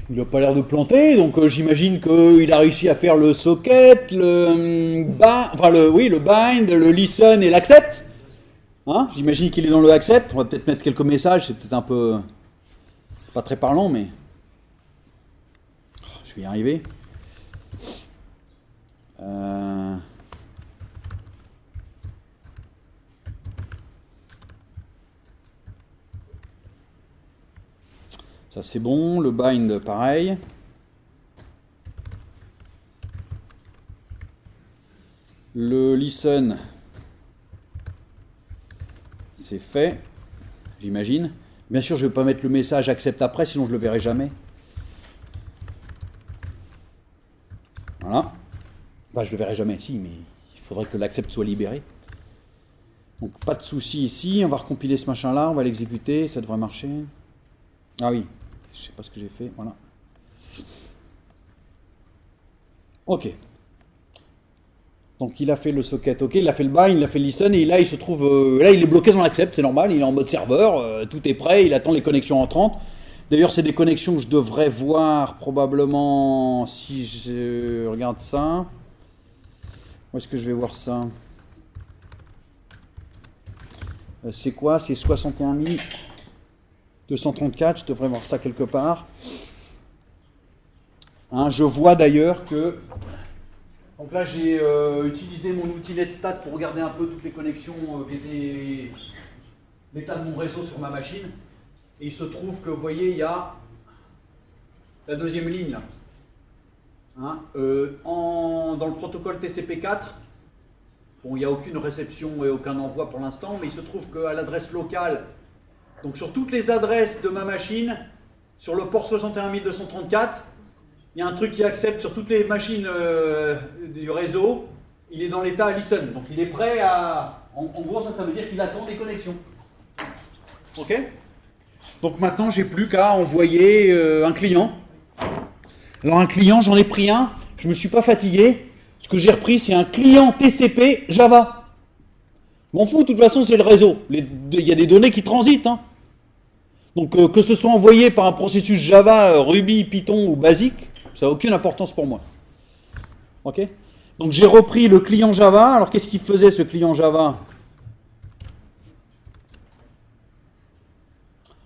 Il n'a pas l'air de planter, donc j'imagine qu'il a réussi à faire le socket, le bind, le listen et l'accept. Hein, j'imagine qu'il est dans le accept. On va peut-être mettre quelques messages, c'est peut-être un peu pas très parlant, mais je vais y arriver. Ça c'est bon, le bind pareil. Le listen, c'est fait, j'imagine. Bien sûr, je ne vais pas mettre le message accepte après, sinon je ne le verrai jamais. Voilà. Bah, je ne le verrai jamais, si, mais il faudrait que l'accept soit libéré. Donc pas de souci ici, on va recompiler ce machin-là, on va l'exécuter, ça devrait marcher. Ah oui. Je sais pas ce que j'ai fait, voilà. Ok. Donc il a fait le socket, ok, il a fait le bind, il a fait le listen, et là il se trouve, là il est bloqué dans l'accept, c'est normal, il est en mode serveur, tout est prêt, il attend les connexions entrantes. D'ailleurs c'est des connexions que je devrais voir probablement si je regarde ça. Où est-ce que je vais voir ça? C'est quoi? C'est 61 234, je devrais voir ça quelque part. Hein, je vois d'ailleurs que... Donc là, j'ai utilisé mon outil Netstat pour regarder un peu toutes les connexions qui étaient l'état de mon réseau sur ma machine. Et il se trouve que, vous voyez, il y a la deuxième ligne là. Hein, dans le protocole TCP4, bon, il n'y a aucune réception et aucun envoi pour l'instant, mais il se trouve qu'à l'adresse locale, donc sur toutes les adresses de ma machine, sur le port 61234, il y a un truc qui accepte sur toutes les machines du réseau, il est dans l'état listen. Donc il est prêt à... En gros, ça veut dire qu'il attend des connexions. Ok? Donc maintenant, j'ai plus qu'à envoyer un client. Alors un client, j'en ai pris un, je ne me suis pas fatigué. Ce que j'ai repris, c'est un client TCP Java. Je m'en fous, de toute façon, c'est le réseau. Il y a des données qui transitent. Hein. Donc, que ce soit envoyé par un processus Java, Ruby, Python ou basique, ça n'a aucune importance pour moi. Ok? Donc, j'ai repris le client Java. Alors, qu'est-ce qu'il faisait, ce client Java?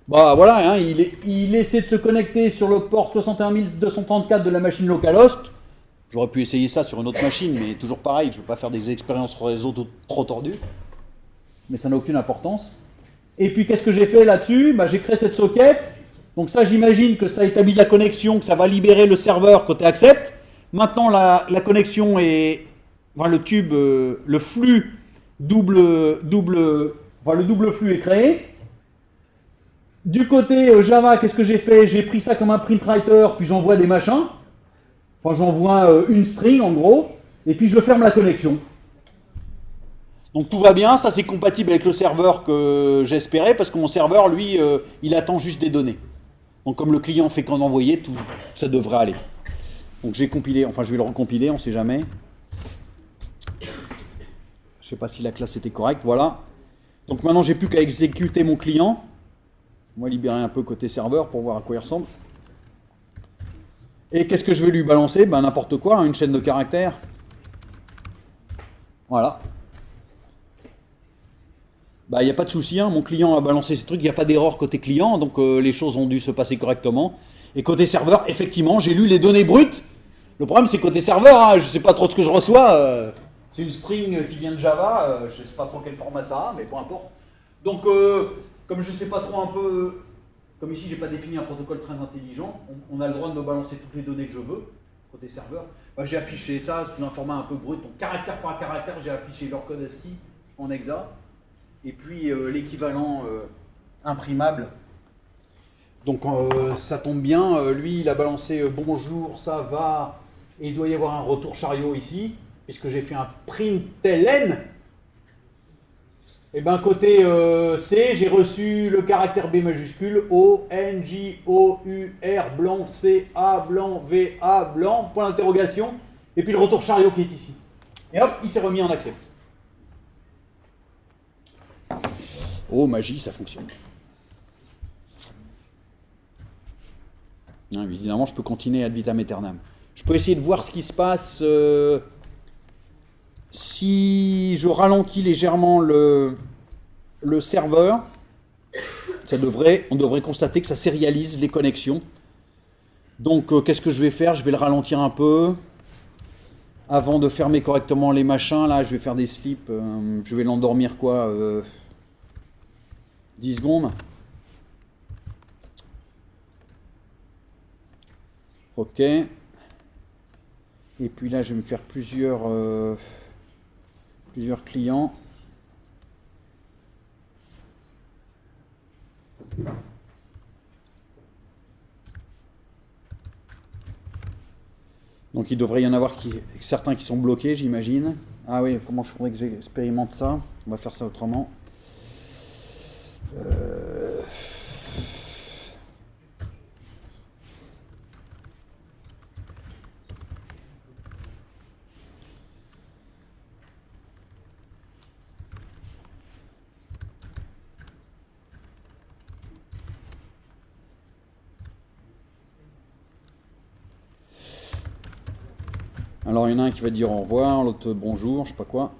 Bah voilà, hein, il essaie de se connecter sur le port 61234 de la machine localhost. J'aurais pu essayer ça sur une autre machine, mais toujours pareil, je ne veux pas faire des expériences réseau trop tordues. Mais ça n'a aucune importance. Et puis qu'est-ce que j'ai fait là-dessus? Bah, j'ai créé cette socket. Donc ça, j'imagine que ça établit la connexion, que ça va libérer le serveur côté accept. Maintenant, la connexion est... Enfin, le tube, le flux le double flux est créé. Du côté Java, qu'est-ce que j'ai fait? J'ai pris ça comme un print writer, puis j'envoie des machins. Enfin, j'envoie une string en gros, et puis je ferme la connexion. Donc tout va bien, ça c'est compatible avec le serveur que j'espérais, parce que mon serveur, lui, il attend juste des données. Donc comme le client fait qu'en envoyer, tout ça devrait aller. Donc j'ai compilé, enfin je vais le recompiler, on ne sait jamais. Je ne sais pas si la classe était correcte, voilà. Donc maintenant j'ai plus qu'à exécuter mon client. On va libérer un peu côté serveur pour voir à quoi il ressemble. Et qu'est-ce que je vais lui balancer? Ben n'importe quoi, hein, une chaîne de caractères. Voilà. bah, il n'y a pas de souci, hein. Mon client a balancé ces trucs, il n'y a pas d'erreur côté client, donc les choses ont dû se passer correctement. Et côté serveur, effectivement, j'ai lu les données brutes. Le problème, c'est côté serveur, hein, je ne sais pas trop ce que je reçois. C'est une string qui vient de Java, je ne sais pas trop quel format ça a, mais peu importe. Donc, comme je ne sais pas trop un peu, comme ici, j'ai pas défini un protocole très intelligent, on a le droit de me balancer toutes les données que je veux, côté serveur. Bah, j'ai affiché ça sous un format un peu brut, donc caractère par caractère, j'ai affiché leur code ASCII en hexa. Et puis l'équivalent imprimable. Donc ça tombe bien, lui il a balancé bonjour, ça va, et il doit y avoir un retour chariot ici, puisque j'ai fait un println. Et bien côté C, j'ai reçu le caractère B majuscule, O, N, J, O, U, R, blanc, C, A, blanc, V, A, blanc, point d'interrogation, et puis le retour chariot qui est ici. Et hop, il s'est remis en accept. Oh, magie, ça fonctionne. Non, évidemment, je peux continuer ad vitam aeternam. Je peux essayer de voir ce qui se passe si je ralentis légèrement le serveur. On devrait constater que ça sérialise les connexions. Donc, qu'est-ce que je vais faire? Je vais le ralentir un peu. Avant de fermer correctement les machins, là, je vais faire des slips. Je vais l'endormir, quoi 10 secondes. Ok. Et puis là, je vais me faire plusieurs clients. Donc il devrait y en avoir certains qui sont bloqués, j'imagine. Ah oui, comment je voudrais que j'expérimente ça? On va faire ça autrement. Alors il y en a un qui va dire au revoir, l'autre bonjour, je sais pas quoi.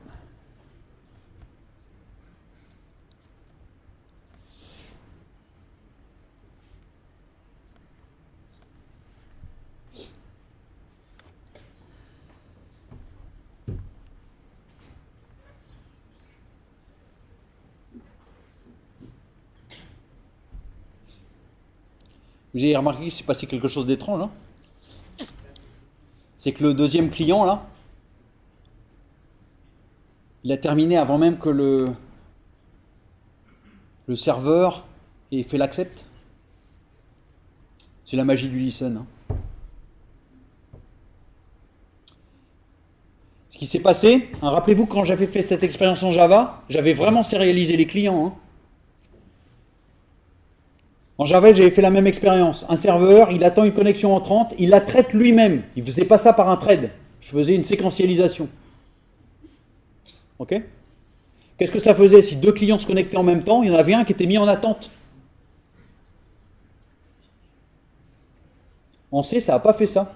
Vous avez remarqué qu'il s'est passé quelque chose d'étrange, hein? C'est que le deuxième client, là, il a terminé avant même que le serveur ait fait l'accept. C'est la magie du listen, hein. Ce qui s'est passé, hein, rappelez-vous quand j'avais fait cette expérience en Java, j'avais vraiment sérialisé les clients, hein. En Java, j'avais fait la même expérience. Un serveur, il attend une connexion entrante, il la traite lui-même. Il ne faisait pas ça par un thread. Je faisais une séquentialisation. Ok? Qu'est-ce que ça faisait si deux clients se connectaient en même temps? Il y en avait un qui était mis en attente. En C, ça n'a pas fait ça.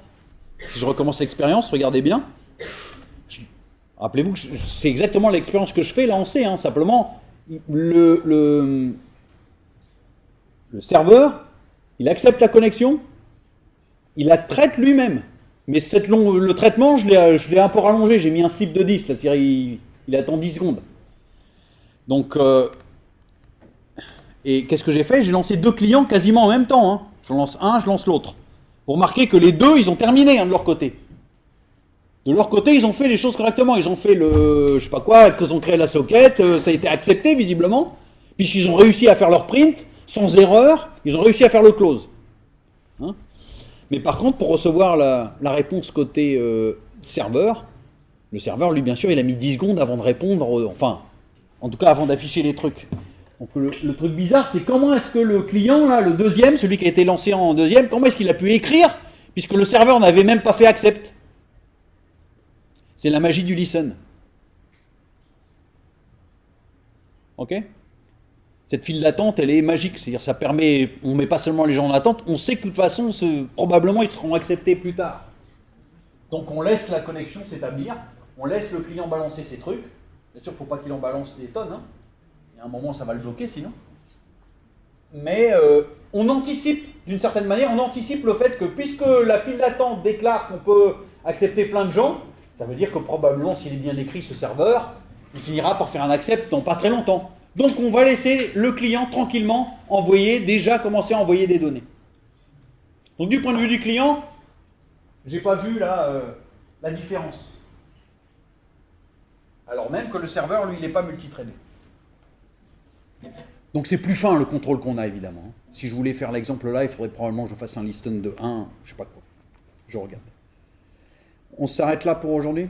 Si je recommence l'expérience, regardez bien. Rappelez-vous que c'est exactement l'expérience que je fais là en C. Hein. Simplement, le serveur, il accepte la connexion, il la traite lui-même. Mais le traitement, je l'ai un peu rallongé. J'ai mis un slip de 10, là, il attend 10 secondes. Donc, et qu'est-ce que j'ai fait? J'ai lancé deux clients quasiment en même temps. Hein. Je lance un, je lance l'autre. Vous remarquez que les deux, ils ont terminé hein, de leur côté. De leur côté, ils ont fait les choses correctement. Ils ont fait je sais pas quoi, qu'ils ont créé la socket, ça a été accepté visiblement, puisqu'ils ont réussi à faire leur print. Sans erreur, ils ont réussi à faire le close. Hein? Mais par contre, pour recevoir la réponse côté serveur, le serveur, lui, bien sûr, il a mis 10 secondes avant de répondre, enfin, en tout cas, avant d'afficher les trucs. Donc, le truc bizarre, c'est comment est-ce que le client, là, le deuxième, celui qui a été lancé en deuxième, comment est-ce qu'il a pu écrire, puisque le serveur n'avait même pas fait accept? C'est la magie du listen. Ok? Cette file d'attente, elle est magique, c'est-à-dire ça permet, on ne met pas seulement les gens en attente, on sait que de toute façon, probablement ils seront acceptés plus tard. Donc on laisse la connexion s'établir, on laisse le client balancer ses trucs, bien sûr il ne faut pas qu'il en balance des tonnes, hein. Il y a un moment, ça va le bloquer sinon. Mais on anticipe, d'une certaine manière, on anticipe le fait que puisque la file d'attente déclare qu'on peut accepter plein de gens, ça veut dire que probablement, s'il est bien écrit ce serveur, il finira par faire un accept dans pas très longtemps. Donc on va laisser le client tranquillement commencer à envoyer des données. Donc du point de vue du client, j'ai pas vu là la différence. Alors même que le serveur, lui, il n'est pas multithreadé. Donc c'est plus fin le contrôle qu'on a évidemment. Si je voulais faire l'exemple là, il faudrait probablement que je fasse un listen de 1, je sais pas quoi. Je regarde. On s'arrête là pour aujourd'hui ?